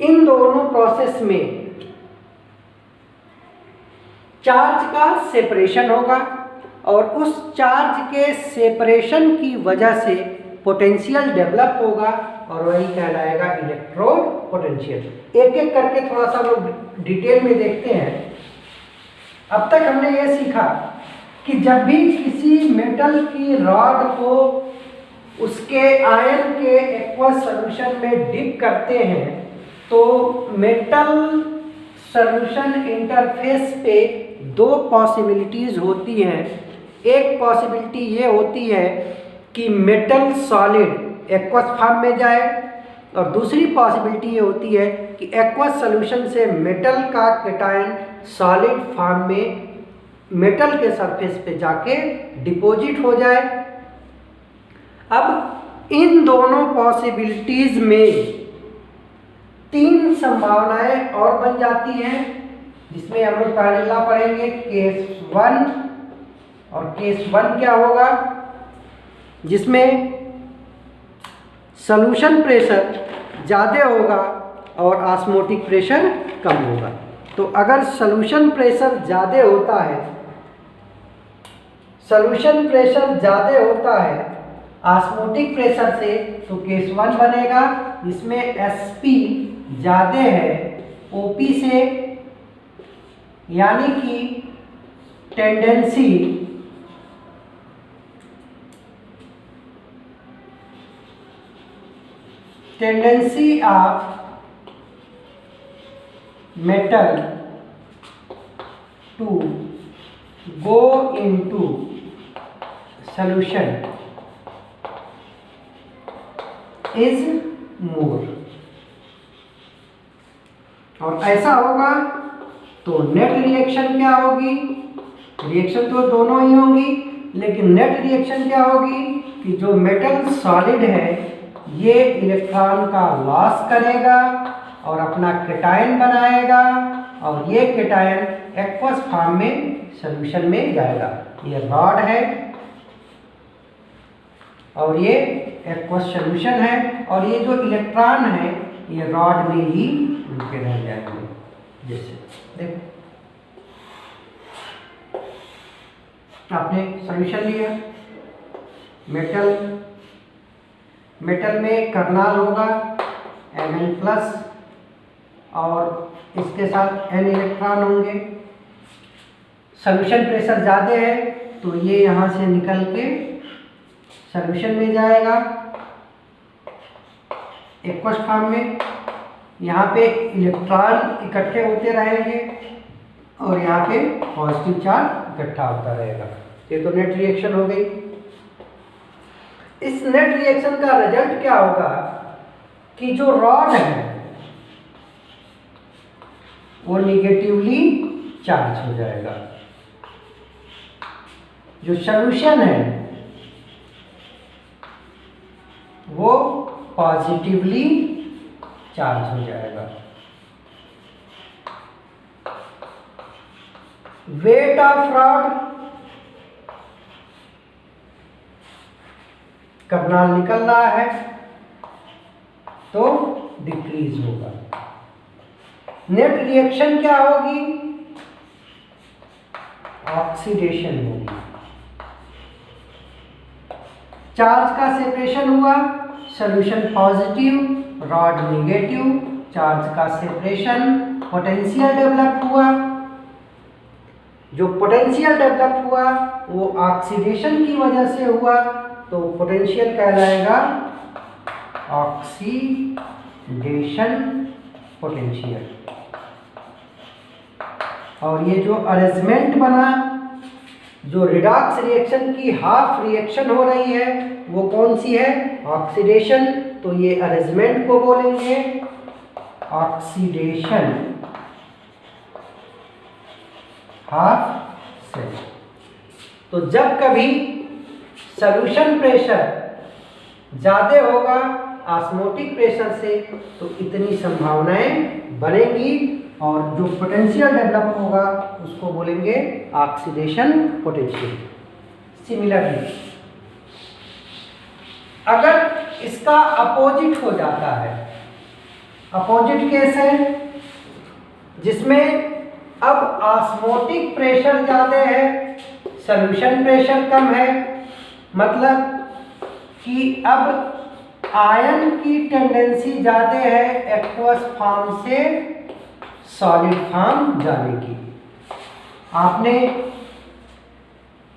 इन दोनों प्रोसेस में चार्ज का सेपरेशन होगा और उस चार्ज के सेपरेशन की वजह से पोटेंशियल डेवलप होगा और वही कहलाएगा इलेक्ट्रोड पोटेंशियल। एक एक करके थोड़ा सा लोग डिटेल में देखते हैं। अब तक हमने ये सीखा कि जब भी किसी मेटल की रॉड को उसके आयन के एक्वस सॉल्यूशन में डिप करते हैं तो मेटल सॉल्यूशन इंटरफेस पे दो पॉसिबिलिटीज़ होती हैं। एक पॉसिबिलिटी ये होती है कि मेटल सॉलिड एक्वस फॉर्म में जाए और दूसरी पॉसिबिलिटी ये होती है कि एक्वस सॉल्यूशन से मेटल का कैटायन सॉलिड फॉर्म में मेटल के सरफेस पे जाके डिपॉजिट हो जाए। अब इन दोनों पॉसिबिलिटीज में तीन संभावनाएं और बन जाती हैं, जिसमें हम लोग पहला पढ़ेंगे केस 1। और केस 1 क्या होगा, जिसमें सॉल्यूशन प्रेशर ज़्यादा होगा और ऑस्मोटिक प्रेशर कम होगा। तो अगर सॉल्यूशन प्रेशर ज़्यादा होता है, सॉल्यूशन प्रेशर ज़्यादा होता है ऑस्मोटिक प्रेशर से, तो केस 1 बनेगा जिसमें SP ज़्यादा है OP से, यानी कि tendency of metal to go into solution is more. और ऐसा होगा तो नेट रिएक्शन क्या होगी, रिएक्शन तो दोनों ही होगी, लेकिन नेट रिएक्शन क्या होगी कि जो मेटल सॉलिड है ये इलेक्ट्रॉन का लॉस करेगा और अपना कैटायन बनाएगा और ये कैटायन एक्वस फॉर्म में सॉल्यूशन में जाएगा। ये रॉड है और ये एक्वस सॉल्यूशन है और ये जो इलेक्ट्रॉन है ये रॉड में ही उनके रह जाएंगे। जैसे देखो आपने सॉल्यूशन लिया, मेटल में कर्नाल होगा Mn+ और इसके साथ N इलेक्ट्रॉन होंगे। सॉल्यूशन प्रेशर ज़्यादा है तो ये यहाँ से निकल के सॉल्यूशन में जाएगा एक्वस फॉर्म में। यहाँ पे इलेक्ट्रॉन इकट्ठे होते रहेंगे और यहाँ पे पॉजिटिव चार्ज इकट्ठा होता रहेगा। ये तो नेट रिएक्शन हो गई। इस नेट रिएक्शन का रिजल्ट क्या होगा कि जो रॉड है वो निगेटिवली चार्ज हो जाएगा, जो सॉल्यूशन है वो पॉजिटिवली चार्ज हो जाएगा। वेट ऑफ रॉड, कर्नाल निकल रहा है तो डिक्रीज होगा। नेट रिएक्शन क्या होगी, ऑक्सीडेशन होगी। चार्ज का सेपरेशन हुआ, solution positive, rod negative, charge का सेपरेशन, पोटेंशियल डेवलप हुआ। जो पोटेंशियल डेवलप हुआ वो ऑक्सीडेशन की वजह से हुआ, तो पोटेंशियल कहलाएगा ऑक्सीडेशन पोटेंशियल। और ये जो अरेंजमेंट बना, जो रिडॉक्स रिएक्शन की हाफ रिएक्शन हो रही है वो कौन सी है, ऑक्सीडेशन। तो ये अरेंजमेंट को बोलेंगे ऑक्सीडेशन हाफ सेल। तो जब कभी सॉल्यूशन प्रेशर ज़्यादा होगा ऑस्मोटिक प्रेशर से तो इतनी संभावनाएं बनेंगी और जो पोटेंशियल डेवलप होगा उसको बोलेंगे ऑक्सीडेशन पोटेंशियल। सिमिलरली अगर इसका अपोजिट हो जाता है, अपोजिट केस है जिसमें अब ऑस्मोटिक प्रेशर ज़्यादा है, सॉल्यूशन प्रेशर कम है, मतलब कि अब आयन की टेंडेंसी ज़्यादा है एक्वस फॉर्म से सॉलिड फॉर्म जाने की। आपने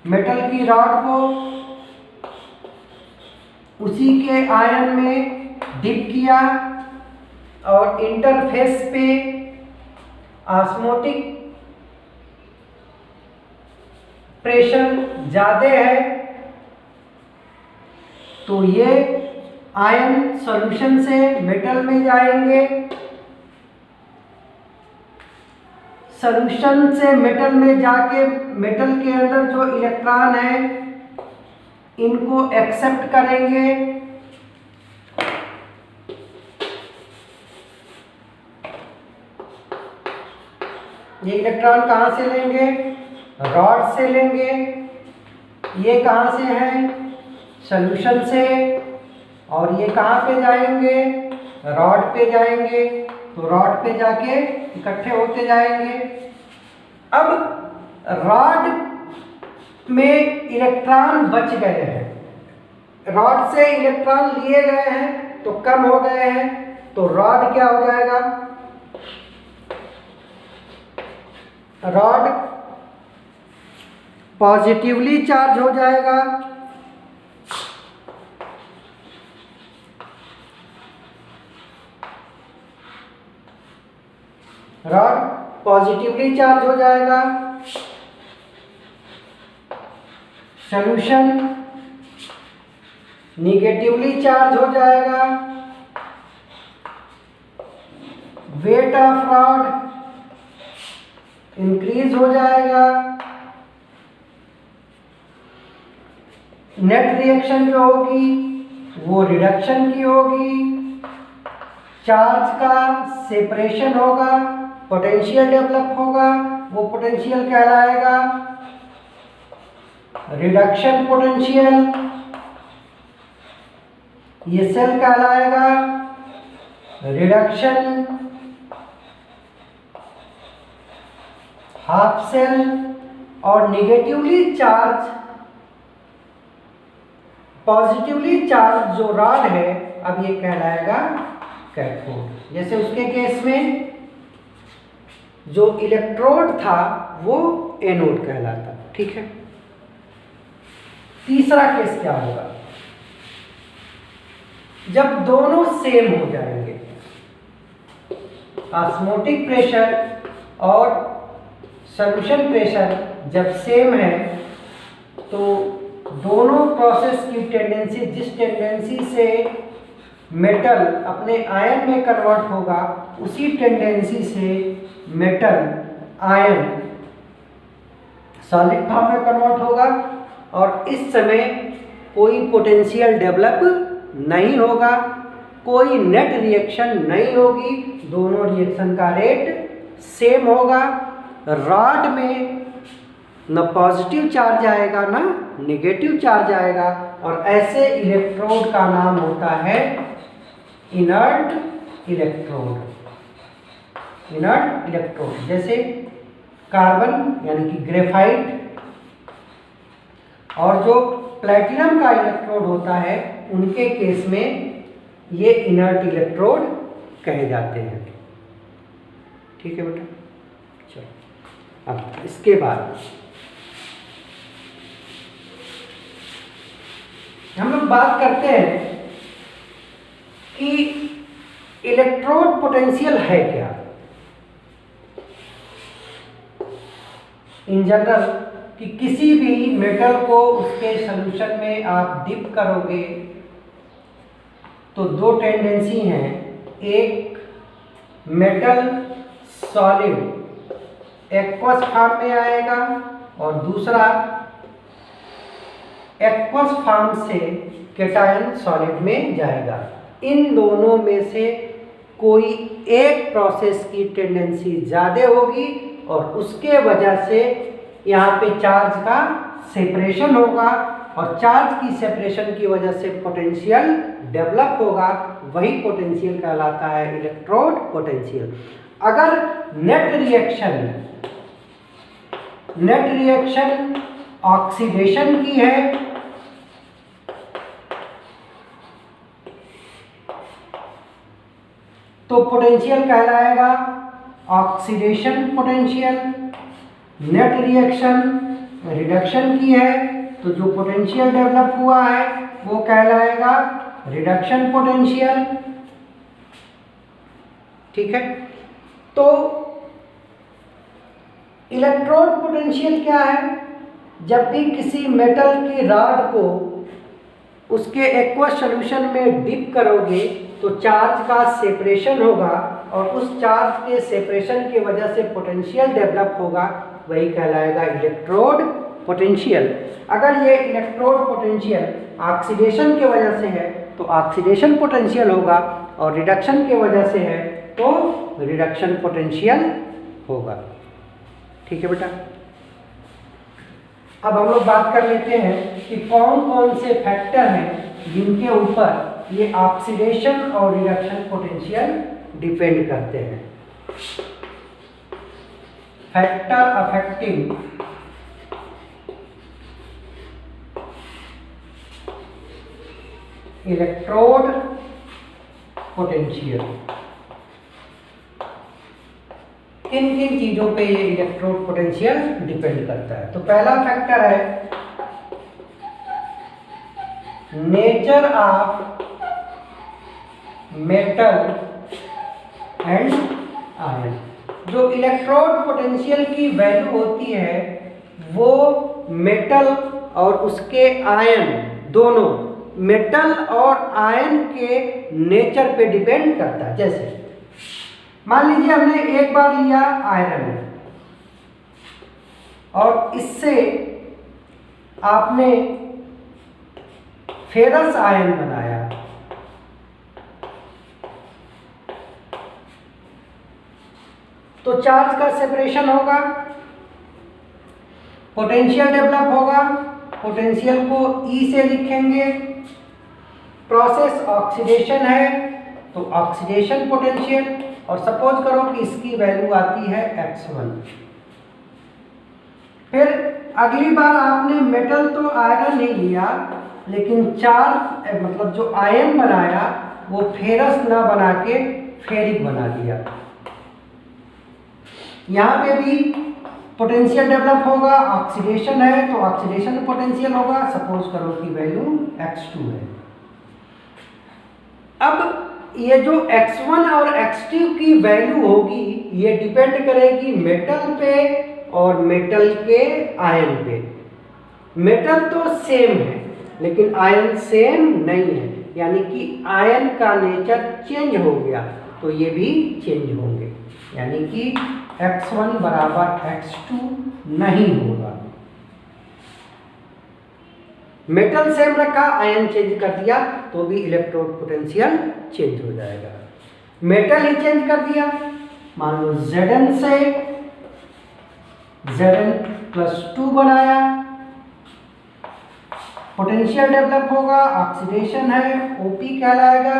मेटल की रॉड को उसी के आयन में डिप किया और इंटरफेस पे ऑस्मोटिक प्रेशर ज़्यादा है तो ये आयन सॉल्यूशन से मेटल में जाएंगे, सॉल्यूशन से मेटल में जाके मेटल के अंदर जो इलेक्ट्रॉन है इनको एक्सेप्ट करेंगे, ये इलेक्ट्रॉन कहाँ से लेंगे? रॉड से लेंगे। ये कहाँ से है? सॉल्यूशन से। और ये कहाँ पे जाएंगे? रॉड पे जाएंगे। तो रॉड पे जाके इकट्ठे होते जाएंगे। अब रॉड में इलेक्ट्रॉन बच गए हैं, रॉड से इलेक्ट्रॉन लिए गए हैं तो कम हो गए हैं, तो रॉड क्या हो जाएगा? रॉड पॉजिटिवली चार्ज हो जाएगा, रॉड पॉजिटिवली चार्ज हो जाएगा। सॉल्यूशन निगेटिवली चार्ज हो जाएगा। वेट ऑफ रॉड इंक्रीज हो जाएगा। नेट रिएक्शन जो होगी वो रिडक्शन की होगी। चार्ज का सेपरेशन होगा, पोटेंशियल डेवलप होगा, वो पोटेंशियल कहलाएगा रिडक्शन पोटेंशियल। ये सेल कहलाएगा रिडक्शन हाफ सेल। और निगेटिवली चार्ज पॉजिटिवली चार्ज जो रॉड है अब ये कहलाएगा कैथोड। जैसे उसके केस में जो इलेक्ट्रोड था वो एनोड कहलाता। ठीक है। तीसरा केस क्या होगा? जब दोनों सेम हो जाएंगे, ऑस्मोटिक प्रेशर और सॉल्यूशन प्रेशर जब सेम है तो दोनों प्रोसेस की टेंडेंसी, जिस टेंडेंसी से मेटल अपने आयन में कन्वर्ट होगा उसी टेंडेंसी से मेटल आयन सॉलिड फॉर्म में कन्वर्ट होगा और इस समय कोई पोटेंशियल डेवलप नहीं होगा, कोई नेट रिएक्शन नहीं होगी, दोनों रिएक्शन का रेट सेम होगा। रॉड में न पॉजिटिव चार्ज आएगा ना नेगेटिव चार्ज आएगा और ऐसे इलेक्ट्रोड का नाम होता है इनर्ट इलेक्ट्रोड। इनर्ट इलेक्ट्रोड जैसे कार्बन यानी कि ग्रेफाइट और जो प्लैटिनम का इलेक्ट्रोड होता है उनके केस में ये इनर्ट इलेक्ट्रोड कहे जाते हैं। ठीक है बेटा। चलो अब इसके बाद हम लोग बात करते हैं कि इलेक्ट्रोड पोटेंशियल है क्या। इन जनरल कि किसी भी मेटल को उसके सॉल्यूशन में आप डिप करोगे तो दो टेंडेंसी हैं, एक मेटल सॉलिड एक्वस फॉर्म में आएगा और दूसरा एक्वस फॉर्म से केटायन सॉलिड में जाएगा। इन दोनों में से कोई एक प्रोसेस की टेंडेंसी ज़्यादा होगी और उसके वजह से यहाँ पे चार्ज का सेपरेशन होगा और चार्ज की सेपरेशन की वजह से पोटेंशियल डेवलप होगा, वही पोटेंशियल कहलाता है इलेक्ट्रोड पोटेंशियल। अगर नेट रिएक्शन ऑक्सीडेशन की है तो पोटेंशियल कहलाएगा oxidation potential. Net reaction reduction की है तो जो पोटेंशियल डेवलप हुआ है वो कहलाएगा रिडक्शन पोटेंशियल। ठीक है, तो इलेक्ट्रोड पोटेंशियल क्या है? जब भी किसी मेटल की रॉड को उसके एक्वस सॉल्यूशन में डिप करोगे तो चार्ज का सेपरेशन होगा और उस चार्ज के सेपरेशन की वजह से पोटेंशियल डेवलप होगा, वही कहलाएगा इलेक्ट्रोड पोटेंशियल। अगर ये इलेक्ट्रोड पोटेंशियल ऑक्सीडेशन की वजह से है तो ऑक्सीडेशन पोटेंशियल होगा, और रिडक्शन की वजह से है तो रिडक्शन पोटेंशियल होगा। ठीक है बेटा, अब हम लोग बात कर लेते हैं कि कौन कौन से फैक्टर हैं जिनके ऊपर ये ऑक्सीडेशन और रिडक्शन पोटेंशियल डिपेंड करते हैं। Factor affecting electrode potential. किन किन चीजों पे ये इलेक्ट्रोड पोटेंशियल डिपेंड करता है? तो पहला फैक्टर है nature of metal and ion. जो इलेक्ट्रोड पोटेंशियल की वैल्यू होती है वो मेटल और उसके आयन, दोनों मेटल और आयन के नेचर पे डिपेंड करता है। जैसे मान लीजिए हमने एक बार लिया आयरन और इससे आपने फेरस आयन बनाया, तो चार्ज का सेपरेशन होगा, पोटेंशियल डेवलप होगा। पोटेंशियल को E से लिखेंगे। प्रोसेस ऑक्सीडेशन है तो ऑक्सीडेशन पोटेंशियल, और सपोज करो कि इसकी वैल्यू आती है x1। फिर अगली बार आपने मेटल तो आयरन नहीं लिया, लेकिन चार्ज मतलब जो आयन बनाया वो फेरस ना बना के फेरिक बना दिया। यहाँ पे भी पोटेंशियल डेवलप होगा, ऑक्सीडेशन है तो ऑक्सीडेशन पोटेंशियल होगा। सपोज करो कि वैल्यू x2 है। अब ये जो x1 और x2 की वैल्यू होगी ये डिपेंड करेगी मेटल पे और मेटल के आयन पे। मेटल तो सेम है लेकिन आयन सेम नहीं है, यानी कि आयन का नेचर चेंज हो गया तो ये भी चेंज होंगे, यानी कि x1 बराबर x2 नहीं होगा। मेटल सेम रखा, आयन चेंज कर दिया तो भी इलेक्ट्रोड पोटेंशियल चेंज हो जाएगा। मेटल ही चेंज कर दिया, मान लो Zn से Zn+2 बनाया, पोटेंशियल डेवलप होगा, ऑक्सीडेशन है, OP कहलाएगा,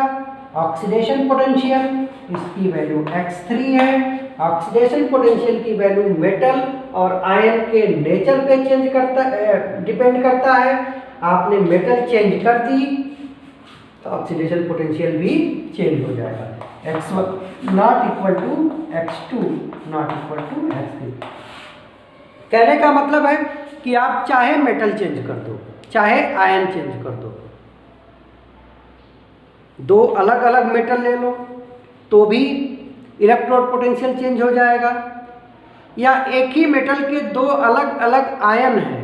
ऑक्सीडेशन पोटेंशियल। इसकी वैल्यू x3 है। ऑक्सीडेशन पोटेंशियल की वैल्यू मेटल और आयन के नेचर पे चेंज करता डिपेंड करता है। आपने मेटल चेंज कर दी तो ऑक्सीडेशन पोटेंशियल भी चेंज हो जाएगा। x1 not equal to x2 not equal to x3। कहने का मतलब है कि आप चाहे मेटल चेंज कर दो चाहे आयन चेंज कर दो, दो अलग अलग मेटल ले लो तो भी इलेक्ट्रोड पोटेंशियल चेंज हो जाएगा, या एक ही मेटल के दो अलग अलग आयन हैं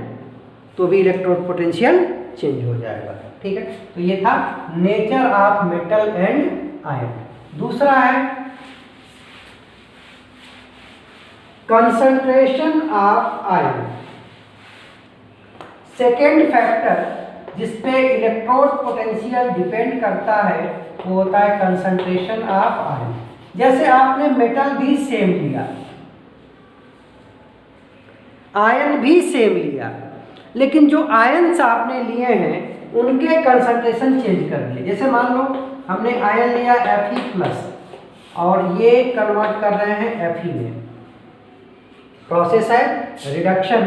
तो भी इलेक्ट्रोड पोटेंशियल चेंज हो जाएगा। ठीक है, तो ये था nature of metal and ion. दूसरा है concentration of ion. Second factor जिसपे इलेक्ट्रोड पोटेंशियल डिपेंड करता है वो होता है कंसंट्रेशन ऑफ आयन। जैसे आपने मेटल भी सेम लिया, आयन भी सेम लिया, लेकिन जो आयन्स आपने लिए हैं उनके कंसंट्रेशन चेंज कर दिए। जैसे मान लो हमने आयन लिया Fe+ और ये कन्वर्ट कर रहे हैं Fe में, प्रोसेस है रिडक्शन,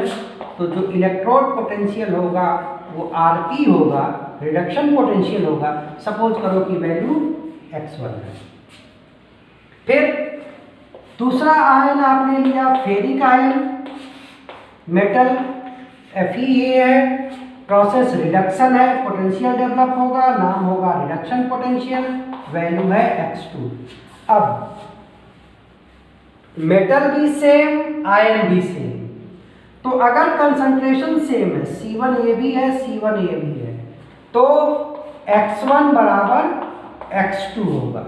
तो जो इलेक्ट्रोड पोटेंशियल होगा वो Rp होगा, रिडक्शन पोटेंशियल होगा। सपोज करो कि वैल्यू x1 है। फिर दूसरा आयन आपने लिया फेरिक आयन, मेटल Fe है, प्रोसेस रिडक्शन है, पोटेंशियल डेवलप होगा, नाम होगा रिडक्शन पोटेंशियल, वैल्यू है x2। अब मेटल भी सेम, आयन भी सेम, तो अगर कंसंट्रेशन सेम है, C1AB है, C1AB है, तो x1 बराबर x2 होगा।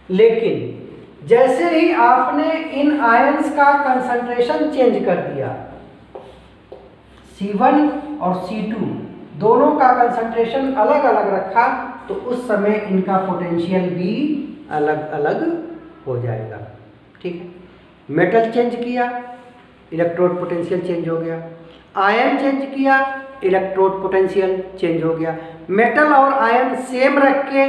लेकिन जैसे ही आपने इन आयंस का कंसंट्रेशन चेंज कर दिया, C1 और C2 दोनों का कंसंट्रेशन अलग अलग रखा, तो उस समय इनका पोटेंशियल भी अलग अलग हो जाएगा। ठीक है, मेटल चेंज किया, इलेक्ट्रोड पोटेंशियल चेंज हो गया, आयन चेंज किया, इलेक्ट्रोड पोटेंशियल चेंज हो गया। मेटल और आयन सेम रख के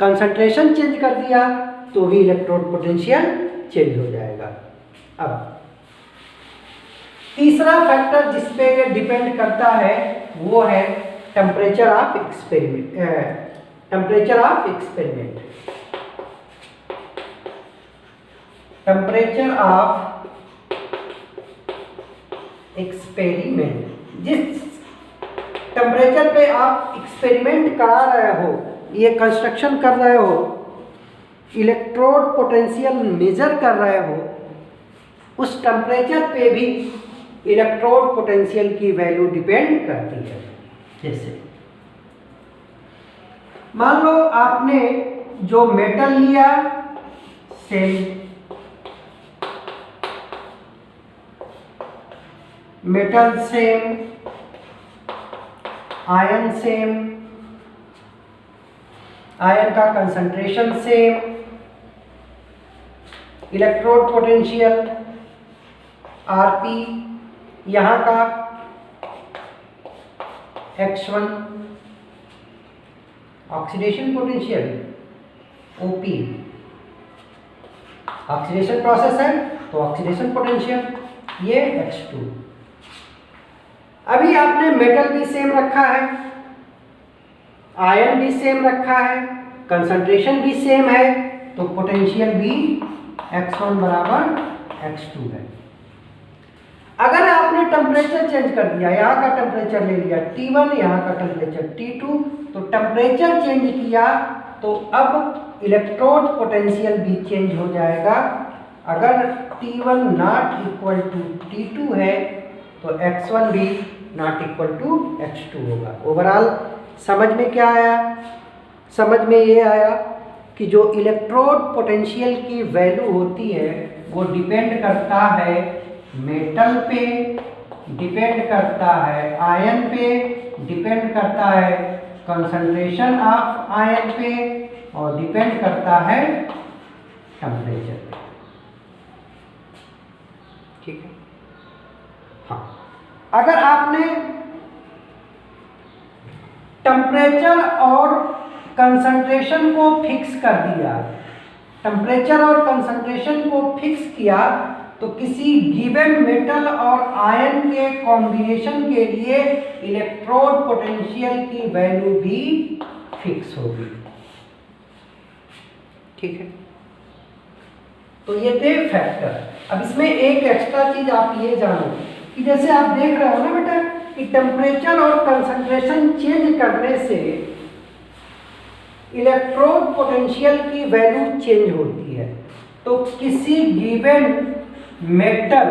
कंसंट्रेशन चेंज कर दिया तो भी इलेक्ट्रोड पोटेंशियल चेंज हो जाएगा। अब तीसरा फैक्टर जिस पे ये डिपेंड करता है वो है temperature of experiment. Temperature of experiment, temperature of experiment, जिस टेम्परेचर पे आप एक्सपेरिमेंट करा रहे हो, ये कंस्ट्रक्शन कर रहे हो, इलेक्ट्रोड पोटेंशियल मेजर कर रहे हो, उस टेम्परेचर पे भी इलेक्ट्रोड पोटेंशियल की वैल्यू डिपेंड करती है। जैसे मान लो आपने जो मेटल लिया same, metal same, ion same, ion का concentration same, electrode potential Rp, यहाँ का x1, oxidation potential OP, oxidation process है तो ऑक्सीडेशन पोटेंशियल ये x2। अभी आपने मेटल भी सेम रखा है, आयन भी सेम रखा है, कंसंट्रेशन भी सेम है, तो पोटेंशियल भी x1 बराबर x2 है। अगर आपने टेम्परेचर चेंज कर दिया, यहाँ का टेम्परेचर ले लिया T1, यहाँ का टेम्परेचर T2, तो टेम्परेचर चेंज किया तो अब इलेक्ट्रोड पोटेंशियल भी चेंज हो जाएगा। अगर T1 not equal to T2 है तो x1 भी नॉट इक्वल टू x2 होगा। ओवरऑल समझ में क्या आया? समझ में ये आया कि जो इलेक्ट्रोड पोटेंशियल की वैल्यू होती है वो डिपेंड करता है मेटल पे, डिपेंड करता है आयन पे, डिपेंड करता है कंसंट्रेशन ऑफ आयन पे, और डिपेंड करता है टेम्परेचर पे। ठीक है। हाँ, अगर आपने टेम्परेचर और कंसंट्रेशन को फिक्स कर दिया, टेम्परेचर और कंसंट्रेशन को फिक्स किया, तो किसी गिवन मेटल और आयन के कॉम्बिनेशन के लिए इलेक्ट्रोड पोटेंशियल की वैल्यू भी फिक्स होगी। ठीक है, तो ये थे फैक्टर। अब इसमें एक एक्स्ट्रा चीज आप ये जानो कि जैसे आप देख रहे हो ना बेटा कि टेम्परेचर और कंसंट्रेशन चेंज करने से इलेक्ट्रोड पोटेंशियल की वैल्यू चेंज होती है। तो किसी गिवन मेटल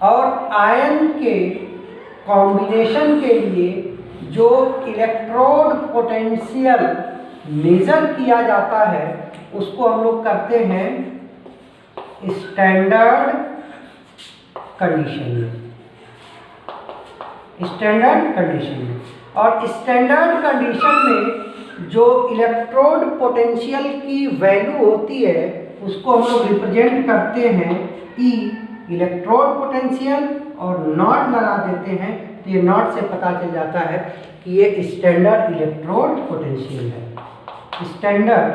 और आयन के कॉम्बिनेशन के लिए जो इलेक्ट्रोड पोटेंशियल मेजर किया जाता है उसको हम लोग करते हैं स्टैंडर्ड कंडीशन में, स्टैंडर्ड कंडीशन में। और स्टैंडर्ड कंडीशन में जो इलेक्ट्रोड पोटेंशियल की वैल्यू होती है उसको हम लोग रिप्रेजेंट करते हैं E इलेक्ट्रोड पोटेंशियल और नॉट लगा देते हैं, तो ये नॉट से पता चल जाता है कि ये स्टैंडर्ड इलेक्ट्रोड पोटेंशियल है। स्टैंडर्ड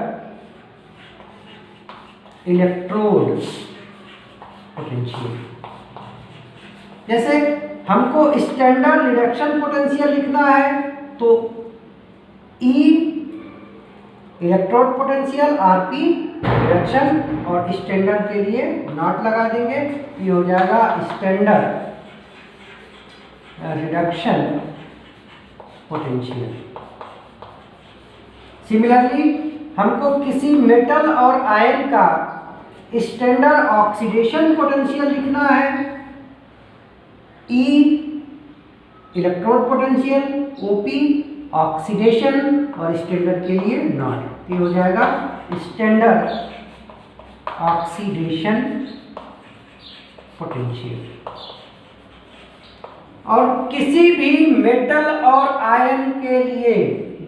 इलेक्ट्रोड पोटेंशियल, जैसे हमको स्टैंडर्ड रिडक्शन पोटेंशियल लिखना है तो E electrode potential Rp reduction और स्टैंडर्ड के लिए नॉट लगा देंगे, ये हो जाएगा स्टैंडर्ड रिडक्शन पोटेंशियल। सिमिलरली हमको किसी मेटल और आयन का स्टैंडर्ड ऑक्सीडेशन पोटेंशियल लिखना है, ई इलेक्ट्रोड पोटेंशियल, ओपी ऑक्सीडेशन और स्टैंडर्ड के लिए नॉट। ये हो जाएगा स्टैंडर्ड ऑक्सीडेशन पोटेंशियल। और किसी भी मेटल और आयन के लिए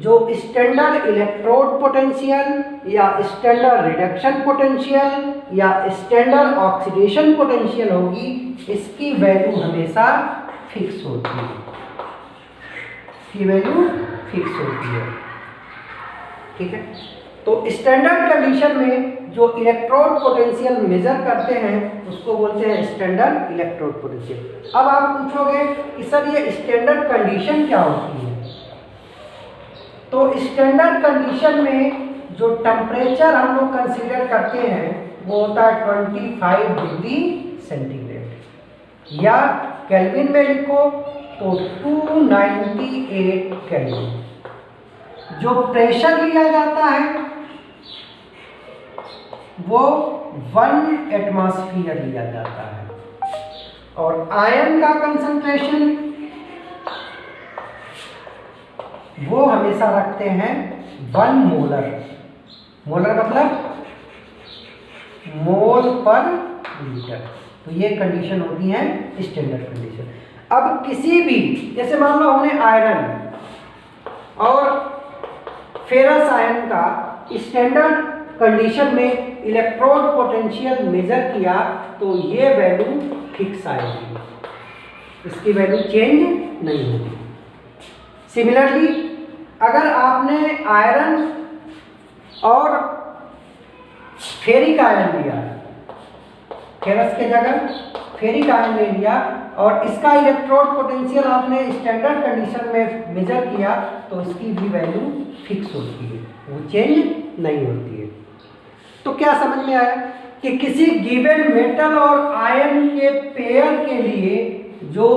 जो स्टैंडर्ड इलेक्ट्रोड पोटेंशियल या स्टैंडर्ड रिडक्शन पोटेंशियल या स्टैंडर्ड ऑक्सीडेशन पोटेंशियल होगी, इसकी वैल्यू हमेशा फिक्स होती है, इसकी वैल्यू फिक्स होती है। ठीक है, तो स्टैंडर्ड कंडीशन में जो इलेक्ट्रोड पोटेंशियल मेजर करते हैं उसको बोलते हैं स्टैंडर्ड इलेक्ट्रोड पोटेंशियल। अब आप पूछोगे कि सर ये स्टैंडर्ड कंडीशन क्या होती है? तो स्टैंडर्ड कंडीशन में जो टेम्परेचर हम लोग कंसीडर करते हैं वो होता है 25 डिग्री सेंटीग्रेड, या केल्विन में लिखो तो 298 केल्विन। जो प्रेशर लिया जाता है वो 1 एटमॉस्फेयर लिया जाता है, और आयन का कंसंट्रेशन वो हमेशा रखते हैं 1 मोलर। मोलर मतलब मोल पर लीटर। तो ये कंडीशन होती है स्टैंडर्ड कंडीशन। अब किसी भी, जैसे मान लो हमने आयरन और फेरस आयन का स्टैंडर्ड कंडीशन में इलेक्ट्रोड पोटेंशियल मेजर किया तो ये वैल्यू फिक्स आएगी, इसकी वैल्यू चेंज नहीं होगी। सिमिलरली अगर आपने आयरन और फेरिक आयन लिया, फेरस के जगह फेरिक आयन ले लिया और इसका इलेक्ट्रोड पोटेंशियल आपने स्टैंडर्ड कंडीशन में मेजर किया तो इसकी भी वैल्यू फिक्स होती है, वो चेंज नहीं होती है। तो क्या समझ में आया कि किसी गिवन मेटल और आयन के पेयर के लिए जो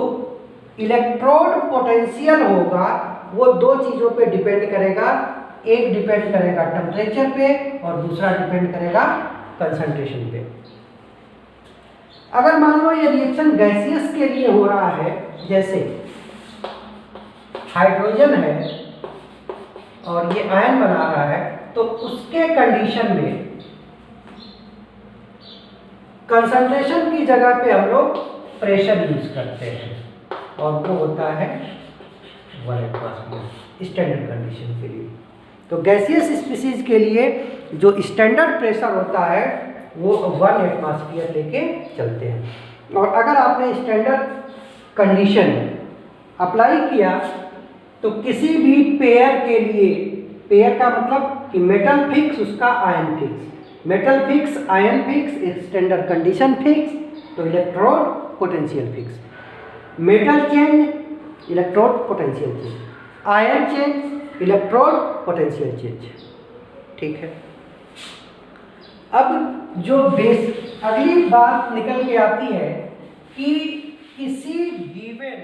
इलेक्ट्रोड पोटेंशियल होगा वो दो चीज़ों पे डिपेंड करेगा। एक डिपेंड करेगा टेम्परेचर पे और दूसरा डिपेंड करेगा कंसंट्रेशन पे। अगर मान लो ये रिएक्शन गैसियस के लिए हो रहा है, जैसे हाइड्रोजन है और ये आयन बना रहा है, तो उसके कंडीशन में कंसंट्रेशन की जगह पे हम लोग प्रेशर यूज करते हैं और वो होता है 1 एटमॉस्फेयर स्टैंडर्ड कंडीशन के लिए। तो गैसियस स्पीसीज के लिए जो स्टैंडर्ड प्रेशर होता है वो 1 एटमॉस्फेयर लेके चलते हैं। और अगर आपने स्टैंडर्ड कंडीशन अप्लाई किया तो किसी भी पेयर के लिए, पेयर का मतलब कि मेटल फिक्स उसका ion fix, metal fix ion fix, standard condition fix, तो electrode potential fix. Metal change electrode potential change, ion change electrode potential change. ठीक है, अब जो अगली बात निकल के आती है कि किसी गिवन